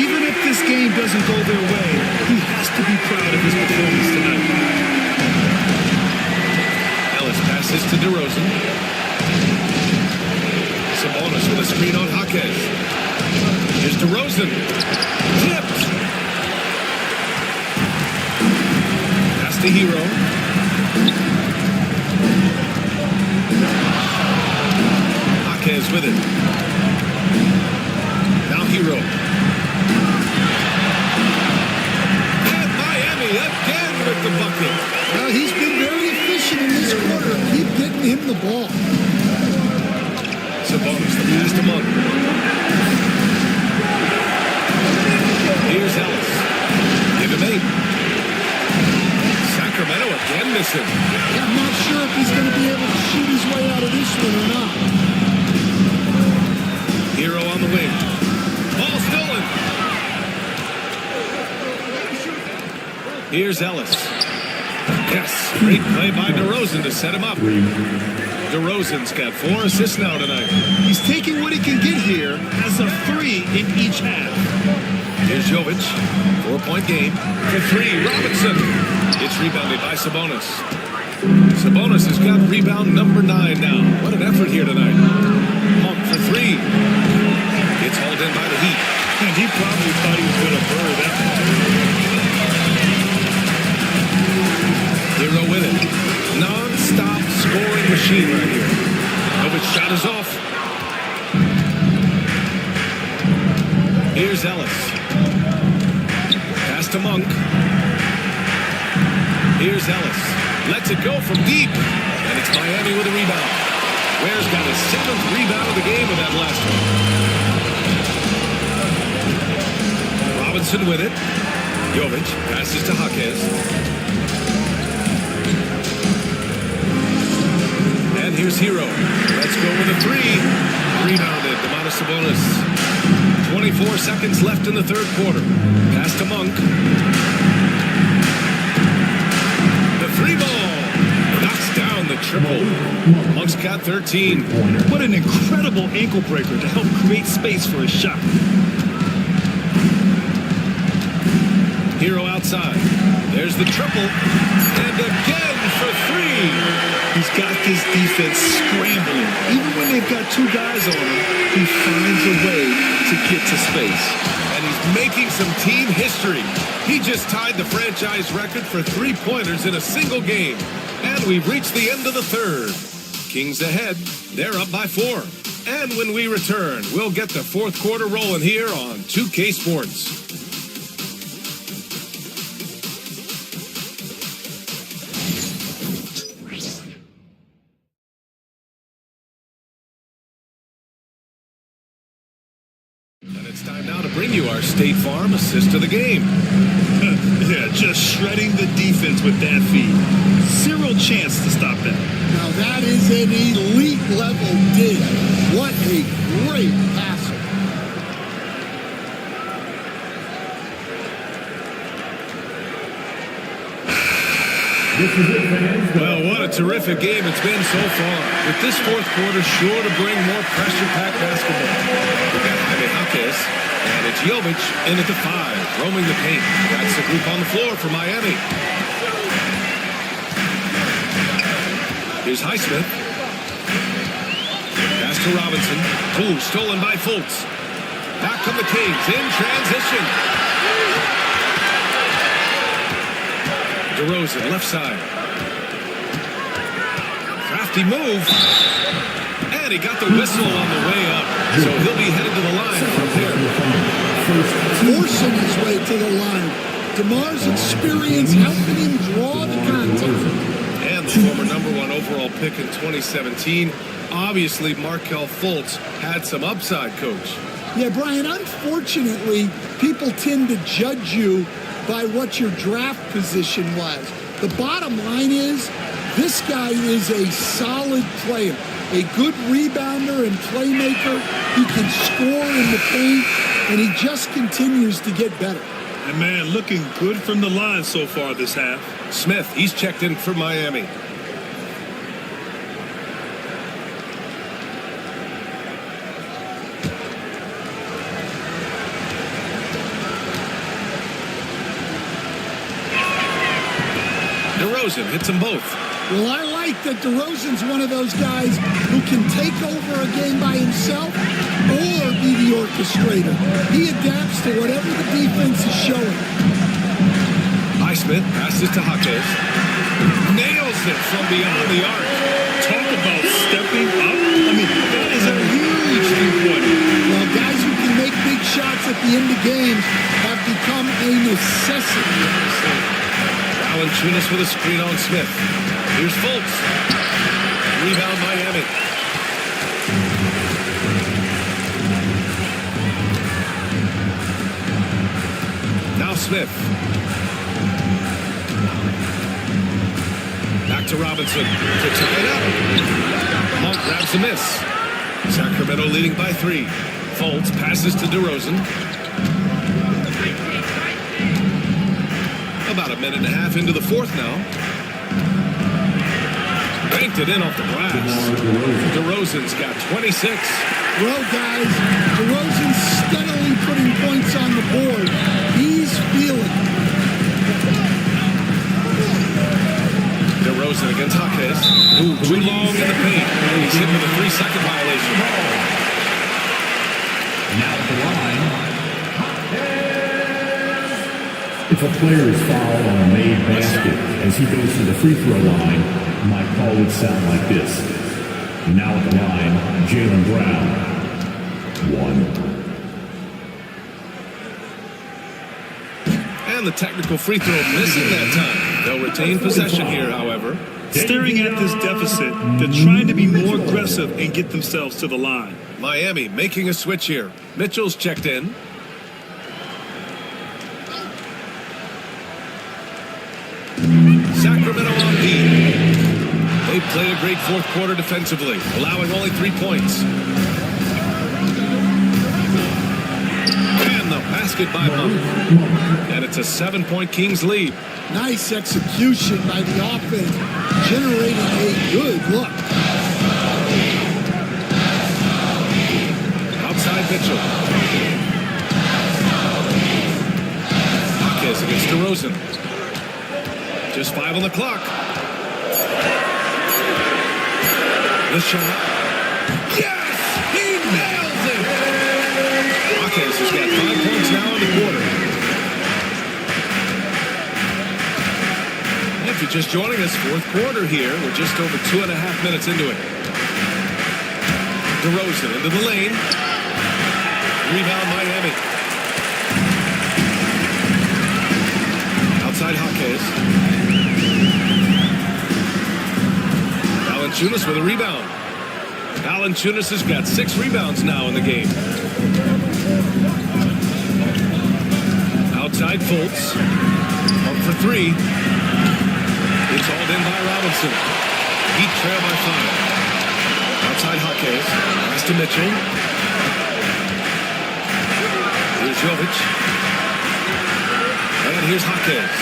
S2: Even if this game doesn't go their way, he has to be proud of his performance tonight.
S1: Ellis passes to DeRozan. Sabonis with a screen on Jaquez. Here's DeRozan. Tipped. Pass to Hero. Jaquez with it. Now Hero. And Miami again with the bucket.
S3: Well, he's been very efficient in this quarter. Keep getting him the ball.
S1: Sabonis the pass to Monk. Here's Ellis. Give him 8. Sacramento again missing.
S3: Yeah, I'm not sure if he's going to be able to shoot his way out of this one or not.
S1: Hero on the wing. Ball stolen. Here's Ellis. Yes, great play by DeRozan to set him up. DeRozan's got 4 assists now tonight.
S2: He's taking what he can get here as a 3 in each half.
S1: Here's Jovic. 4-point game. For 3, Robinson. It's rebounded by Sabonis. Sabonis has got rebound number 9 now. What an effort here tonight. Monk for 3. It's hauled in by the Heat.
S2: And he probably thought he was going to bury that one.
S1: Hero with it. Non-stop scoring machine right here. Jovic shot is off. Here's Ellis. Pass to Monk. Here's Ellis. Lets it go from deep. And it's Miami with a rebound. Ware's got his 7th rebound of the game with that last one. Robinson with it. Jovic passes to Jaquez. And here's Hero. Let's go with a 3. Rebounded. Domantas Sabonis. 24 seconds left in the third quarter. Pass to Monk. The 3 ball. Knocks down the triple. Monk's got 13.
S2: What an incredible ankle breaker to help create space for a shot.
S1: Hero outside. There's the triple. And again for 3.
S2: He's got this defense scrambling. Even when they've got 2 guys on him, he finds a way to get to space.
S1: And he's making some team history. He just tied the franchise record for 3-pointers in a single game. And we've reached the end of the third. Kings ahead. They're up by 4. And when we return, we'll get the fourth quarter rolling here on 2K Sports. It's time now to bring you our State Farm assist of the game.
S2: Yeah, just shredding the defense with that feed. Zero chance to stop that.
S3: Now that is an elite level dig. What a great passer.
S1: Well, what a terrific game it's been so far. With this fourth quarter sure to bring more pressure-packed basketball. We got Jaime Jaquez, and it's Jovic in at the 5, roaming the paint. That's the group on the floor for Miami. Here's Highsmith. Pass to Robinson. Ooh, stolen by Fultz. Back come the Kings in transition. DeRozan, left side. Crafty move. And he got the whistle on the way up. So he'll be headed to the line from there.
S3: Forcing his way to the line. DeMar's experience helping him draw the contest.
S1: And the former #1 overall pick in 2017. Obviously, Markelle Fultz had some upside, Coach.
S3: Yeah, Brian, unfortunately, people tend to judge you by what your draft position was. The bottom line is, this guy is a solid player, a good rebounder and playmaker. He can score in the paint, and he just continues to get better.
S2: And man, looking good from the line so far this half.
S1: Smith, he's checked in for Miami. DeRozan hits them both.
S3: Well, I like that DeRozan's one of those guys who can take over a game by himself or be the orchestrator. He adapts to whatever the defense is showing.
S1: Highsmith passes to Jaquez. Nails it from beyond the arc.
S2: Talk about stepping up. I mean, that is a huge three-pointer.
S3: Well, guys who can make big shots at the end of games have become a necessity.
S1: Valanciunas with a screen on Smith. Here's Fultz. Rebound Miami. Now Smith. Back to Robinson to tie it up. Monk grabs the miss. Sacramento leading by 3. Fultz passes to DeRozan. About a minute and a half into the fourth now. Banked it in off the glass. DeRozan's got 26.
S3: Well, guys, DeRozan's steadily putting points on the board. He's feeling it.
S1: DeRozan against Jaquez. Ooh, too long in the paint. He's hit with a 3-second violation.
S5: Now at the line. If a player is fouled on a made basket as he goes to the free throw line, my call would sound like this. Now at the line, Jaylen Brown. 1.
S1: And the technical free throw missing that time. They'll retain possession here, however.
S2: Staring at this deficit, they're trying to be more aggressive and get themselves to the line.
S1: Miami making a switch here. Mitchell's checked in. Sacramento on D. They played a great fourth quarter defensively, allowing only 3 points. And the basket by Monk. And it's a 7-point Kings lead.
S3: Nice execution by the offense, generating a good look.
S1: Outside Mitchell. Hawkins against DeRozan. Just 5 on the clock. The shot. Yes! He nails it! Hawkins has got 5 points now in the quarter. If you're just joining us, fourth quarter here. We're just over 2.5 minutes into it. DeRozan into the lane. Rebound Miami. Outside Hawkins. Valanciunas with a rebound. Valanciunas has got 6 rebounds now in the game. Outside Fultz. Up for 3. It's hauled in by Robinson. Heat trail by 5. Outside Hawkins. Pass to Mitchell. Here's Jovic. And here's Hawkins.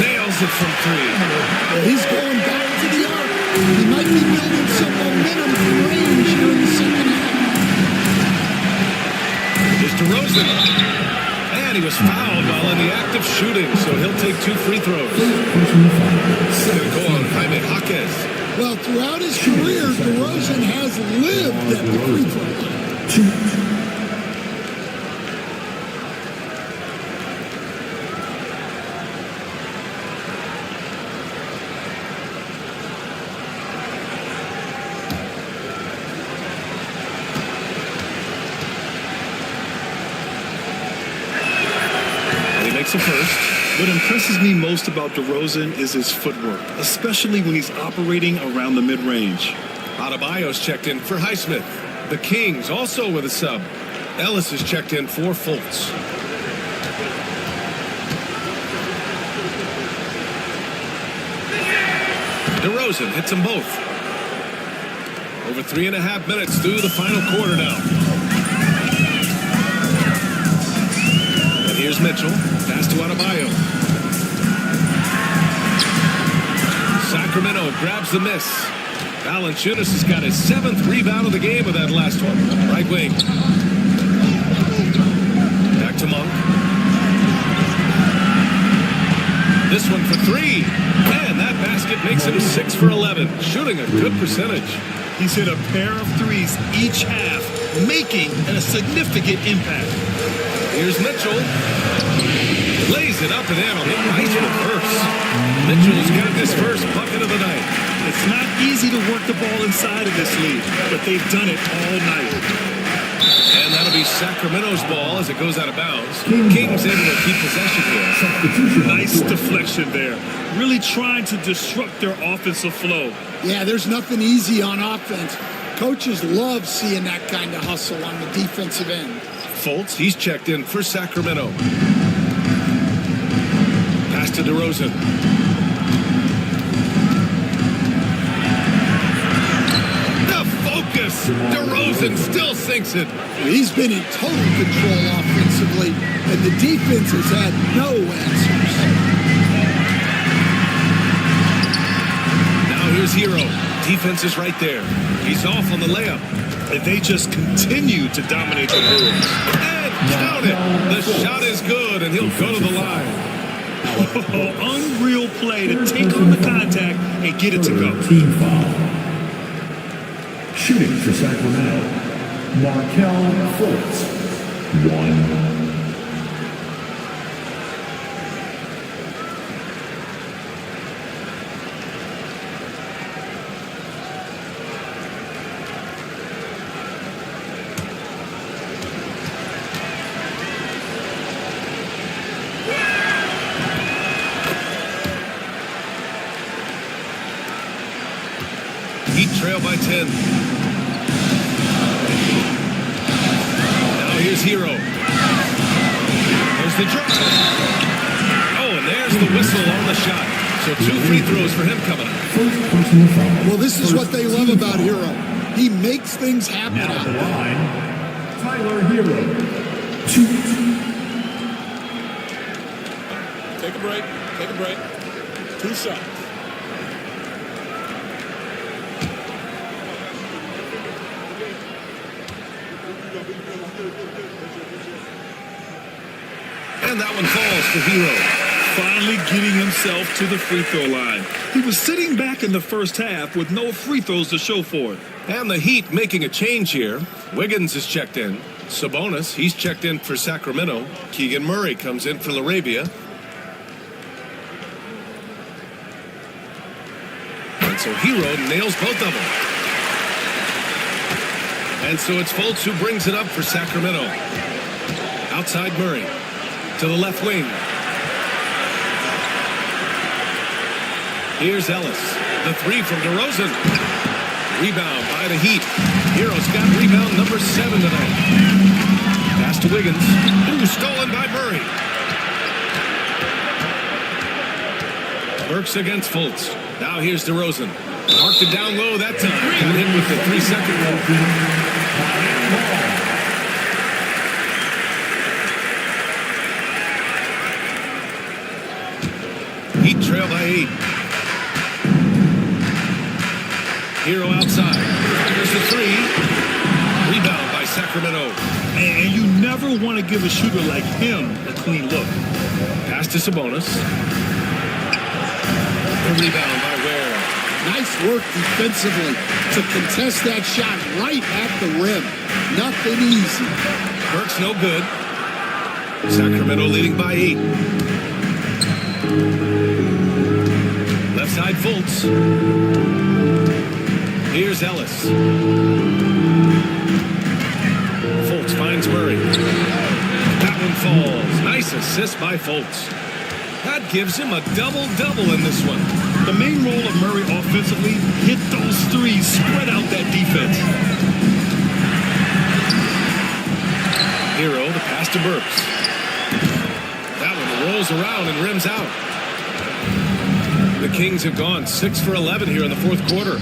S1: Nails it from 3.
S3: He's going back to the arc. He might be building some momentum for range here in the second half.
S1: Here's DeRozan. And he was fouled while in the act of shooting, so he'll take 2 free throws. It's going to go on Jaime Hawkins.
S3: Well, throughout his career, DeRozan has lived at the free throw line.
S1: First.
S2: What impresses me most about DeRozan is his footwork, especially when he's operating around the mid-range.
S1: Adebayo's checked in for Highsmith. The Kings also with a sub. Ellis is checked in for Fultz. DeRozan hits them both. Over 3.5 minutes through the final quarter now. And here's Mitchell. Pass to Adebayo. Sacramento grabs the miss. Valanciunas has got his 7th rebound of the game with that last one. Right wing. Back to Monk. This one for 3. And that basket makes him 6 for 11. Shooting a good percentage.
S2: He's hit a pair of 3s each half, making a significant impact.
S1: Here's Mitchell. Lays it up and in on the nice reverse. Mitchell's got his first bucket of the night.
S2: It's not easy to work the ball inside of this league, but they've done it all night.
S1: And that'll be Sacramento's ball as it goes out of bounds. Kings able to keep possession here.
S2: Nice deflection there. Really trying to disrupt their offensive flow.
S3: Yeah, there's nothing easy on offense. Coaches love seeing that kind of hustle on the defensive end.
S1: Fultz, he's checked in for Sacramento. Pass to DeRozan. The focus! DeRozan still sinks it.
S3: He's been in total control offensively, and the defense has had no answers.
S1: Now here's Hero. Defense is right there. He's off on the layup.
S2: And they just continue to dominate the Bulls.
S1: And count it. The shot is good, and he'll go to the line.
S2: Unreal play to take on the contact and get it to go.
S5: Team foul. Shooting for Sacramento, Markelle Fultz. 1.
S1: Heat trail by 10. Now here's Hero. There's the drop. Oh, and there's the whistle on the shot. So 2 free throws for him coming up.
S3: Well, this is what they love about Hero. He makes things happen.
S5: Now at the line, Tyler Hero. 2.
S6: Take a break. Take a break. 2 shots.
S1: And that one falls for Hero.
S2: Finally getting himself to the free throw line. He was sitting back in the first half with no free throws to show for it.
S1: And the Heat making a change here. Wiggins is checked in. Sabonis, he's checked in for Sacramento. Keegan Murray comes in for LaRavia. And so Hero nails both of them. And so it's Fultz who brings it up for Sacramento. Outside Murray. To the left wing. Here's Ellis. The 3 from DeRozan. Rebound by the Heat. Hero's got rebound number 7 tonight. Pass to Wiggins. Ooh, stolen by Murray. Burks against Fultz. Now here's DeRozan. Marked it down low that time. Got in with the 3-second rule. Heat trail by 8. Hero outside. There's the 3. Rebound by Sacramento.
S2: And you never want to give a shooter like him a clean look.
S1: Pass to Sabonis. The rebound by Ware.
S3: Nice work defensively to contest that shot right at the rim. Nothing easy.
S1: Burks no good. Sacramento leading by 8. Left side Fultz. Here's Ellis. Fultz finds Murray. That one falls. Nice assist by Fultz. That gives him a double-double in this one.
S2: The main role of Murray offensively, hit those threes, spread out that defense.
S1: Hero, the pass to Burks. That one rolls around and rims out. The Kings have gone 6 for 11 here in the fourth quarter.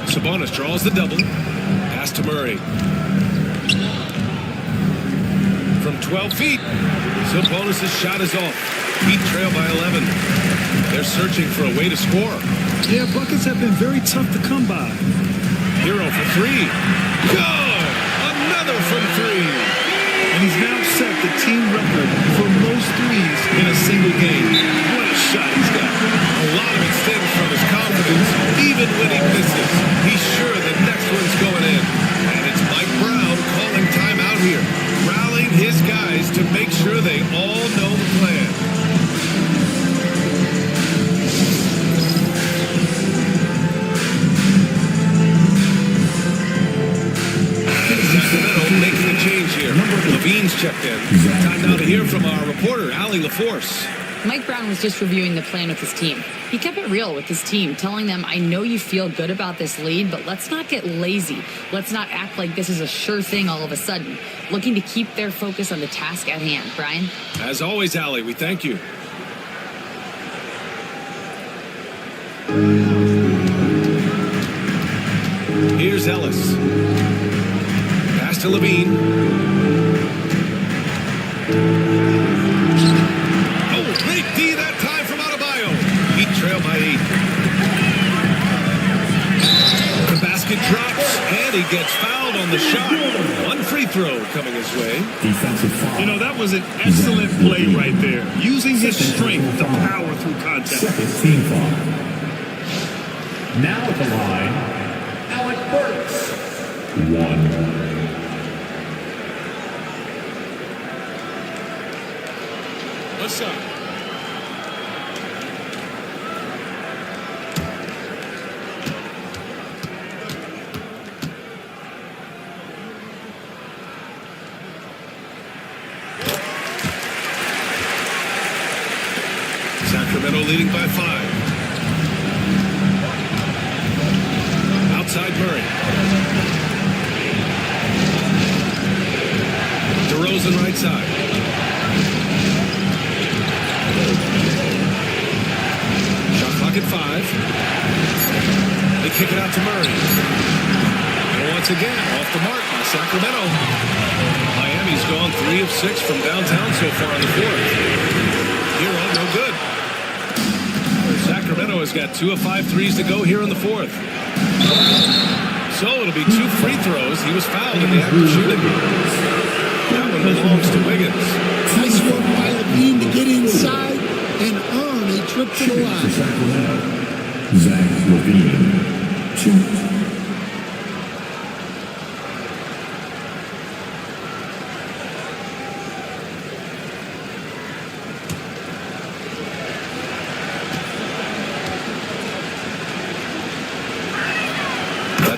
S1: Sabonis draws the double. Pass to Murray. From 12 feet, Sabonis' shot is off. Heat trail by 11. They're searching for a way to score.
S2: Yeah, buckets have been very tough to come by.
S1: Hero for 3. Good! Another from 3.
S2: And he's now set the team record for most threes in a single game. What a shot he's got.
S1: A lot of it stems from his confidence. Even when he misses, he's sure the next one's going in. And it's Mike Brown calling timeout here. Rallying his guys to make sure they all know the plan. Sacramento making a change here. Levine's checked in. Time now to hear from our reporter, Allie LaForce.
S4: Mike Brown was just reviewing the plan with his team. He kept it real with his team, telling them, I know you feel good about this lead, but let's not get lazy. Let's not act like this is a sure thing all of a sudden. Looking to keep their focus on the task at hand. Brian?
S1: As always, Allie, we thank you. Here's Ellis. Pass to Levine. Oh, big D that time from Adebayo. Heat trail by 8. The basket drops, and he gets fouled on the shot. One free throw coming his way.
S5: Defensive foul.
S2: You know, that was an excellent play right there. Using his strength to power through contact.
S5: Second team foul. Now at the line, Alec Burks. 1.
S6: What's up?
S1: Sacramento leading by 5. DeRozan right side. Shot clock at 5. They kick it out to Murray. And once again, off the mark by Sacramento. Miami's gone 3 of 6 from downtown so far in the fourth. Hero, no good. Sacramento has got 2 of 5 threes to go here in the fourth. So it'll be 2 free throws. He was fouled in the act of shooting. That one belongs to Wiggins.
S3: Nice work by Levine to get inside and earn a trip to the line.
S5: Sacramento, Zach Levine, 2.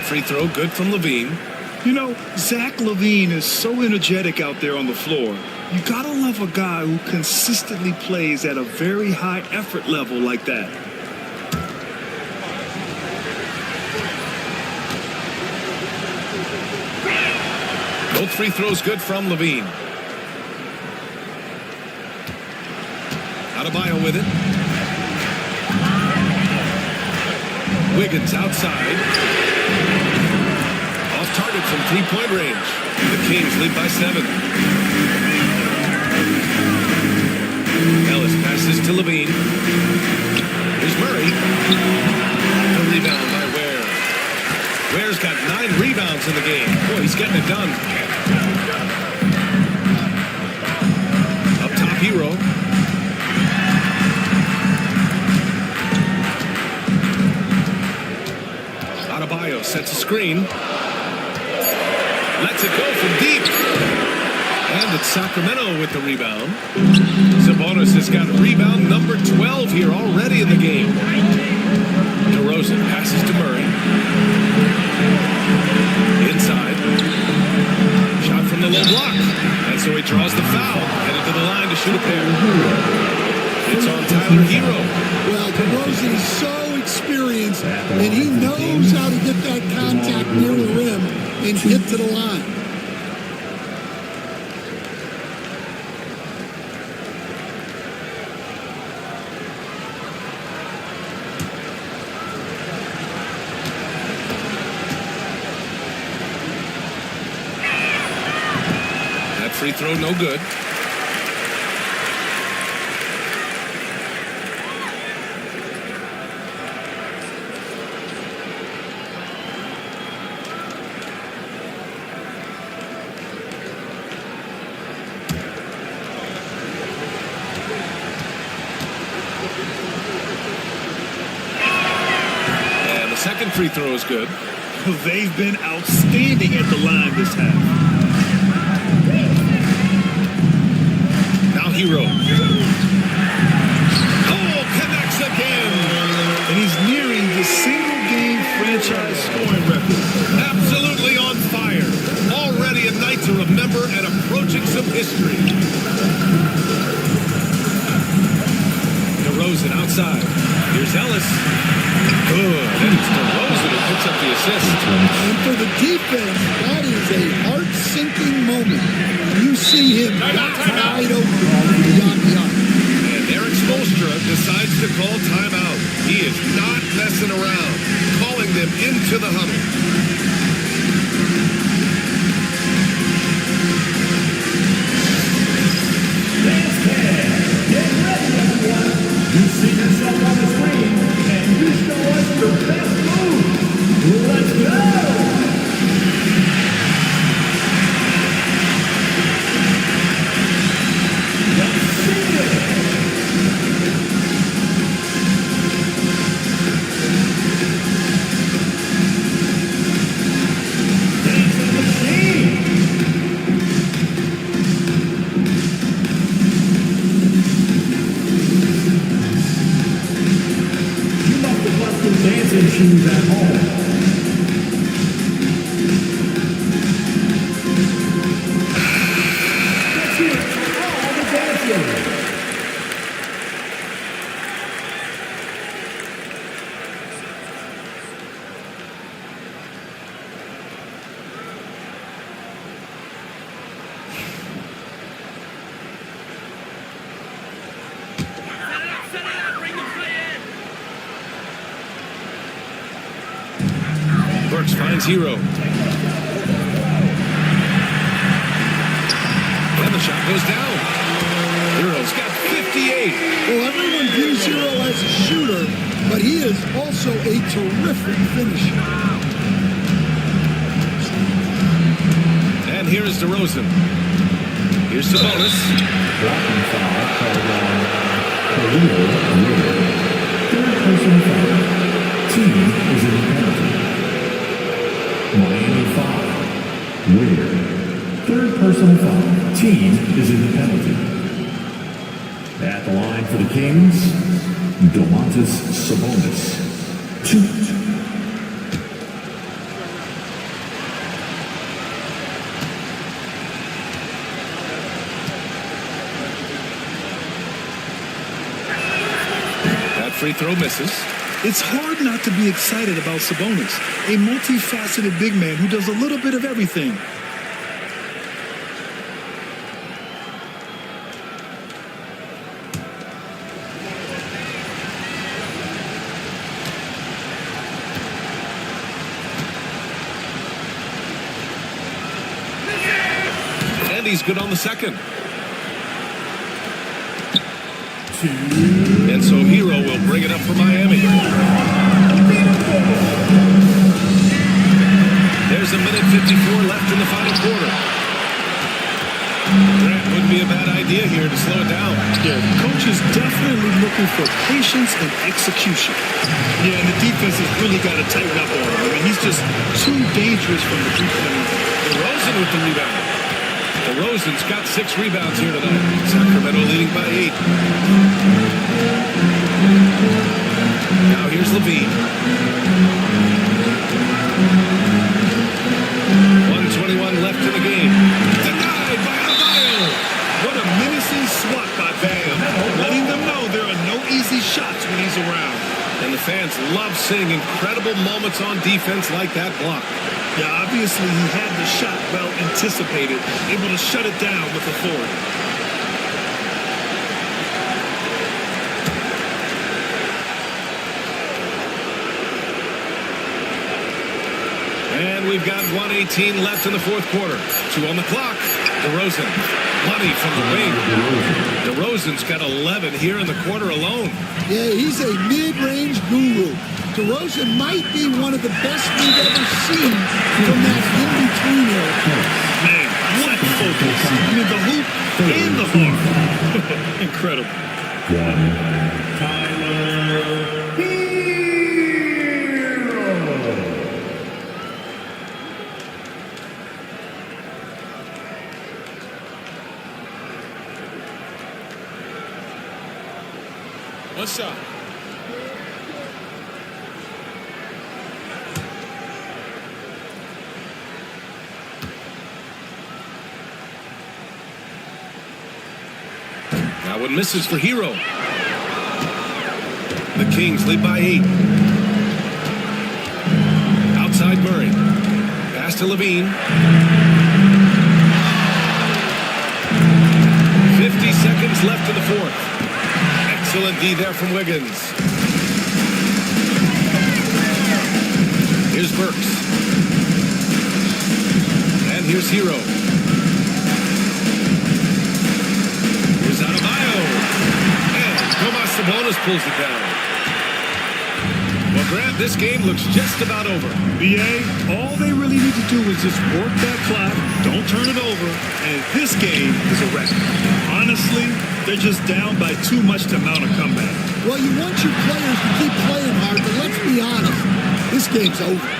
S1: Free throw, good from Levine.
S2: You know, Zach Levine is so energetic out there on the floor. You gotta love a guy who consistently plays at a very high effort level like that.
S1: Both free throws good from Levine. Adebayo with it. Wiggins outside. Off target from three-point range. The Kings lead by 7. Ellis passes to Levine. Here's Murray. The rebound by Ware. Ware's got 9 rebounds in the game. Boy, he's getting it done. Up top, Hero. Adebayo sets a screen. Lets it go from deep. And it's Sacramento with the rebound. Sabonis has got rebound number 12 here already in the game. DeRozan passes to Murray. Inside. Shot from the low block. And so he draws the foul. Headed to the line to shoot a pair. It's on Tyler Hero.
S3: Well, DeRozan is so experienced, and he knows how to get that contact near the rim and get to the line.
S1: That free throw no good. Second free throw is good.
S2: They've been outstanding at the line this half.
S1: Now Hero. Oh, connects again.
S2: And he's nearing the single-game franchise scoring record.
S1: Absolutely on fire. Already a night to remember and approaching some history. DeRozan outside. Here's Ellis. Good. And it's DeRozan who picks up the assist.
S3: And for the defense, that is a heart-sinking moment. You see him wide open beyond the arc.
S1: And Eric Spoelstra decides to call timeout. He is not messing around, calling them into the huddle.
S5: You see yourself on the screen, and you show us your best move. Let's go! Dancing shoes at home. Let's hear it for all the dancers.
S1: Burks finds Hero. And the shot goes down. Hero's got 58.
S3: Well, everyone views Hero as a shooter, but he is also a terrific finisher.
S1: And here is DeRozan. Here's Sabonis.
S5: Blocking foul called on Khalil Wheeler. Third personal foul. Team is in the penalty. Miami foul. Wheeler. Third personal foul. Team is in the penalty. At the line for the Kings, Domantas Sabonis. 2.
S1: Free throw misses.
S2: It's hard not to be excited about Sabonis, a multifaceted big man who does a little bit of everything.
S1: And he's good on the second. And so Hero will bring it up for Miami. There's a minute 54 left in the final quarter. Grant wouldn't be a bad idea here to slow it down.
S2: Yeah, the coach is definitely looking for patience and execution. Yeah, and the defense has really got to tighten up on him. I mean, he's just too dangerous from the three-point line.
S1: DeRozan with the rebound. DeRozan's got 6 rebounds here tonight. Sacramento leading by 8. Now here's Levine. 1:21 left in the game. Denied by Adebayo.
S2: What a menacing swat by Bam, letting them know there are no easy shots when he's around.
S1: And the fans love seeing incredible moments on defense like that block.
S2: Yeah, obviously he had the shot well anticipated, able to shut it down with authority.
S1: And we've got 1:18 left in the fourth quarter. 2 on the clock. DeRozan. Money from the wing. DeRozan's got 11 here in the quarter alone.
S3: Yeah, he's a mid-range guru. DeRozan might be one of the best we've ever seen from that in-between area.
S2: Man, what focus. I mean, the hoop and the heart. Incredible.
S5: Tyler Hero.
S6: One shot.
S1: That one misses for Hero. The Kings lead by 8. Outside Murray. Pass to Levine. 50 seconds left in the fourth. Excellent D there from Wiggins. Here's Burks. And here's Hero. Here's Adebayo. And Domas Sabonis pulls it down. Well, Grant, this game looks just about over.
S2: BA, all they really need to do is just work that clock, don't turn it over, and this game is a wrap. Honestly, they're just down by too much to mount a comeback.
S3: Well, you want your players to keep playing hard, but let's be honest, this game's over.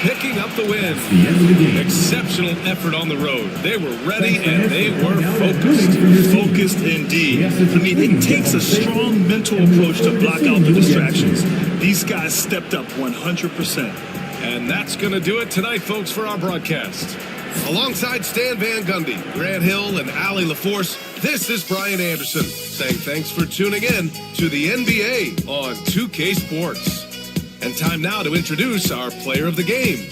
S1: Picking up the win.
S5: The end of the game.
S1: Exceptional effort on the road. They were ready and they were focused.
S2: Focused indeed. I mean, it takes a strong mental approach to block out the distractions. These guys stepped up 100%.
S1: And that's going to do it tonight, folks, for our broadcast. Alongside Stan Van Gundy, Grant Hill, and Allie LaForce, this is Brian Anderson saying thanks for tuning in to the NBA on 2K Sports. And time now to introduce our player of the game,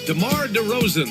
S1: DeMar DeRozan.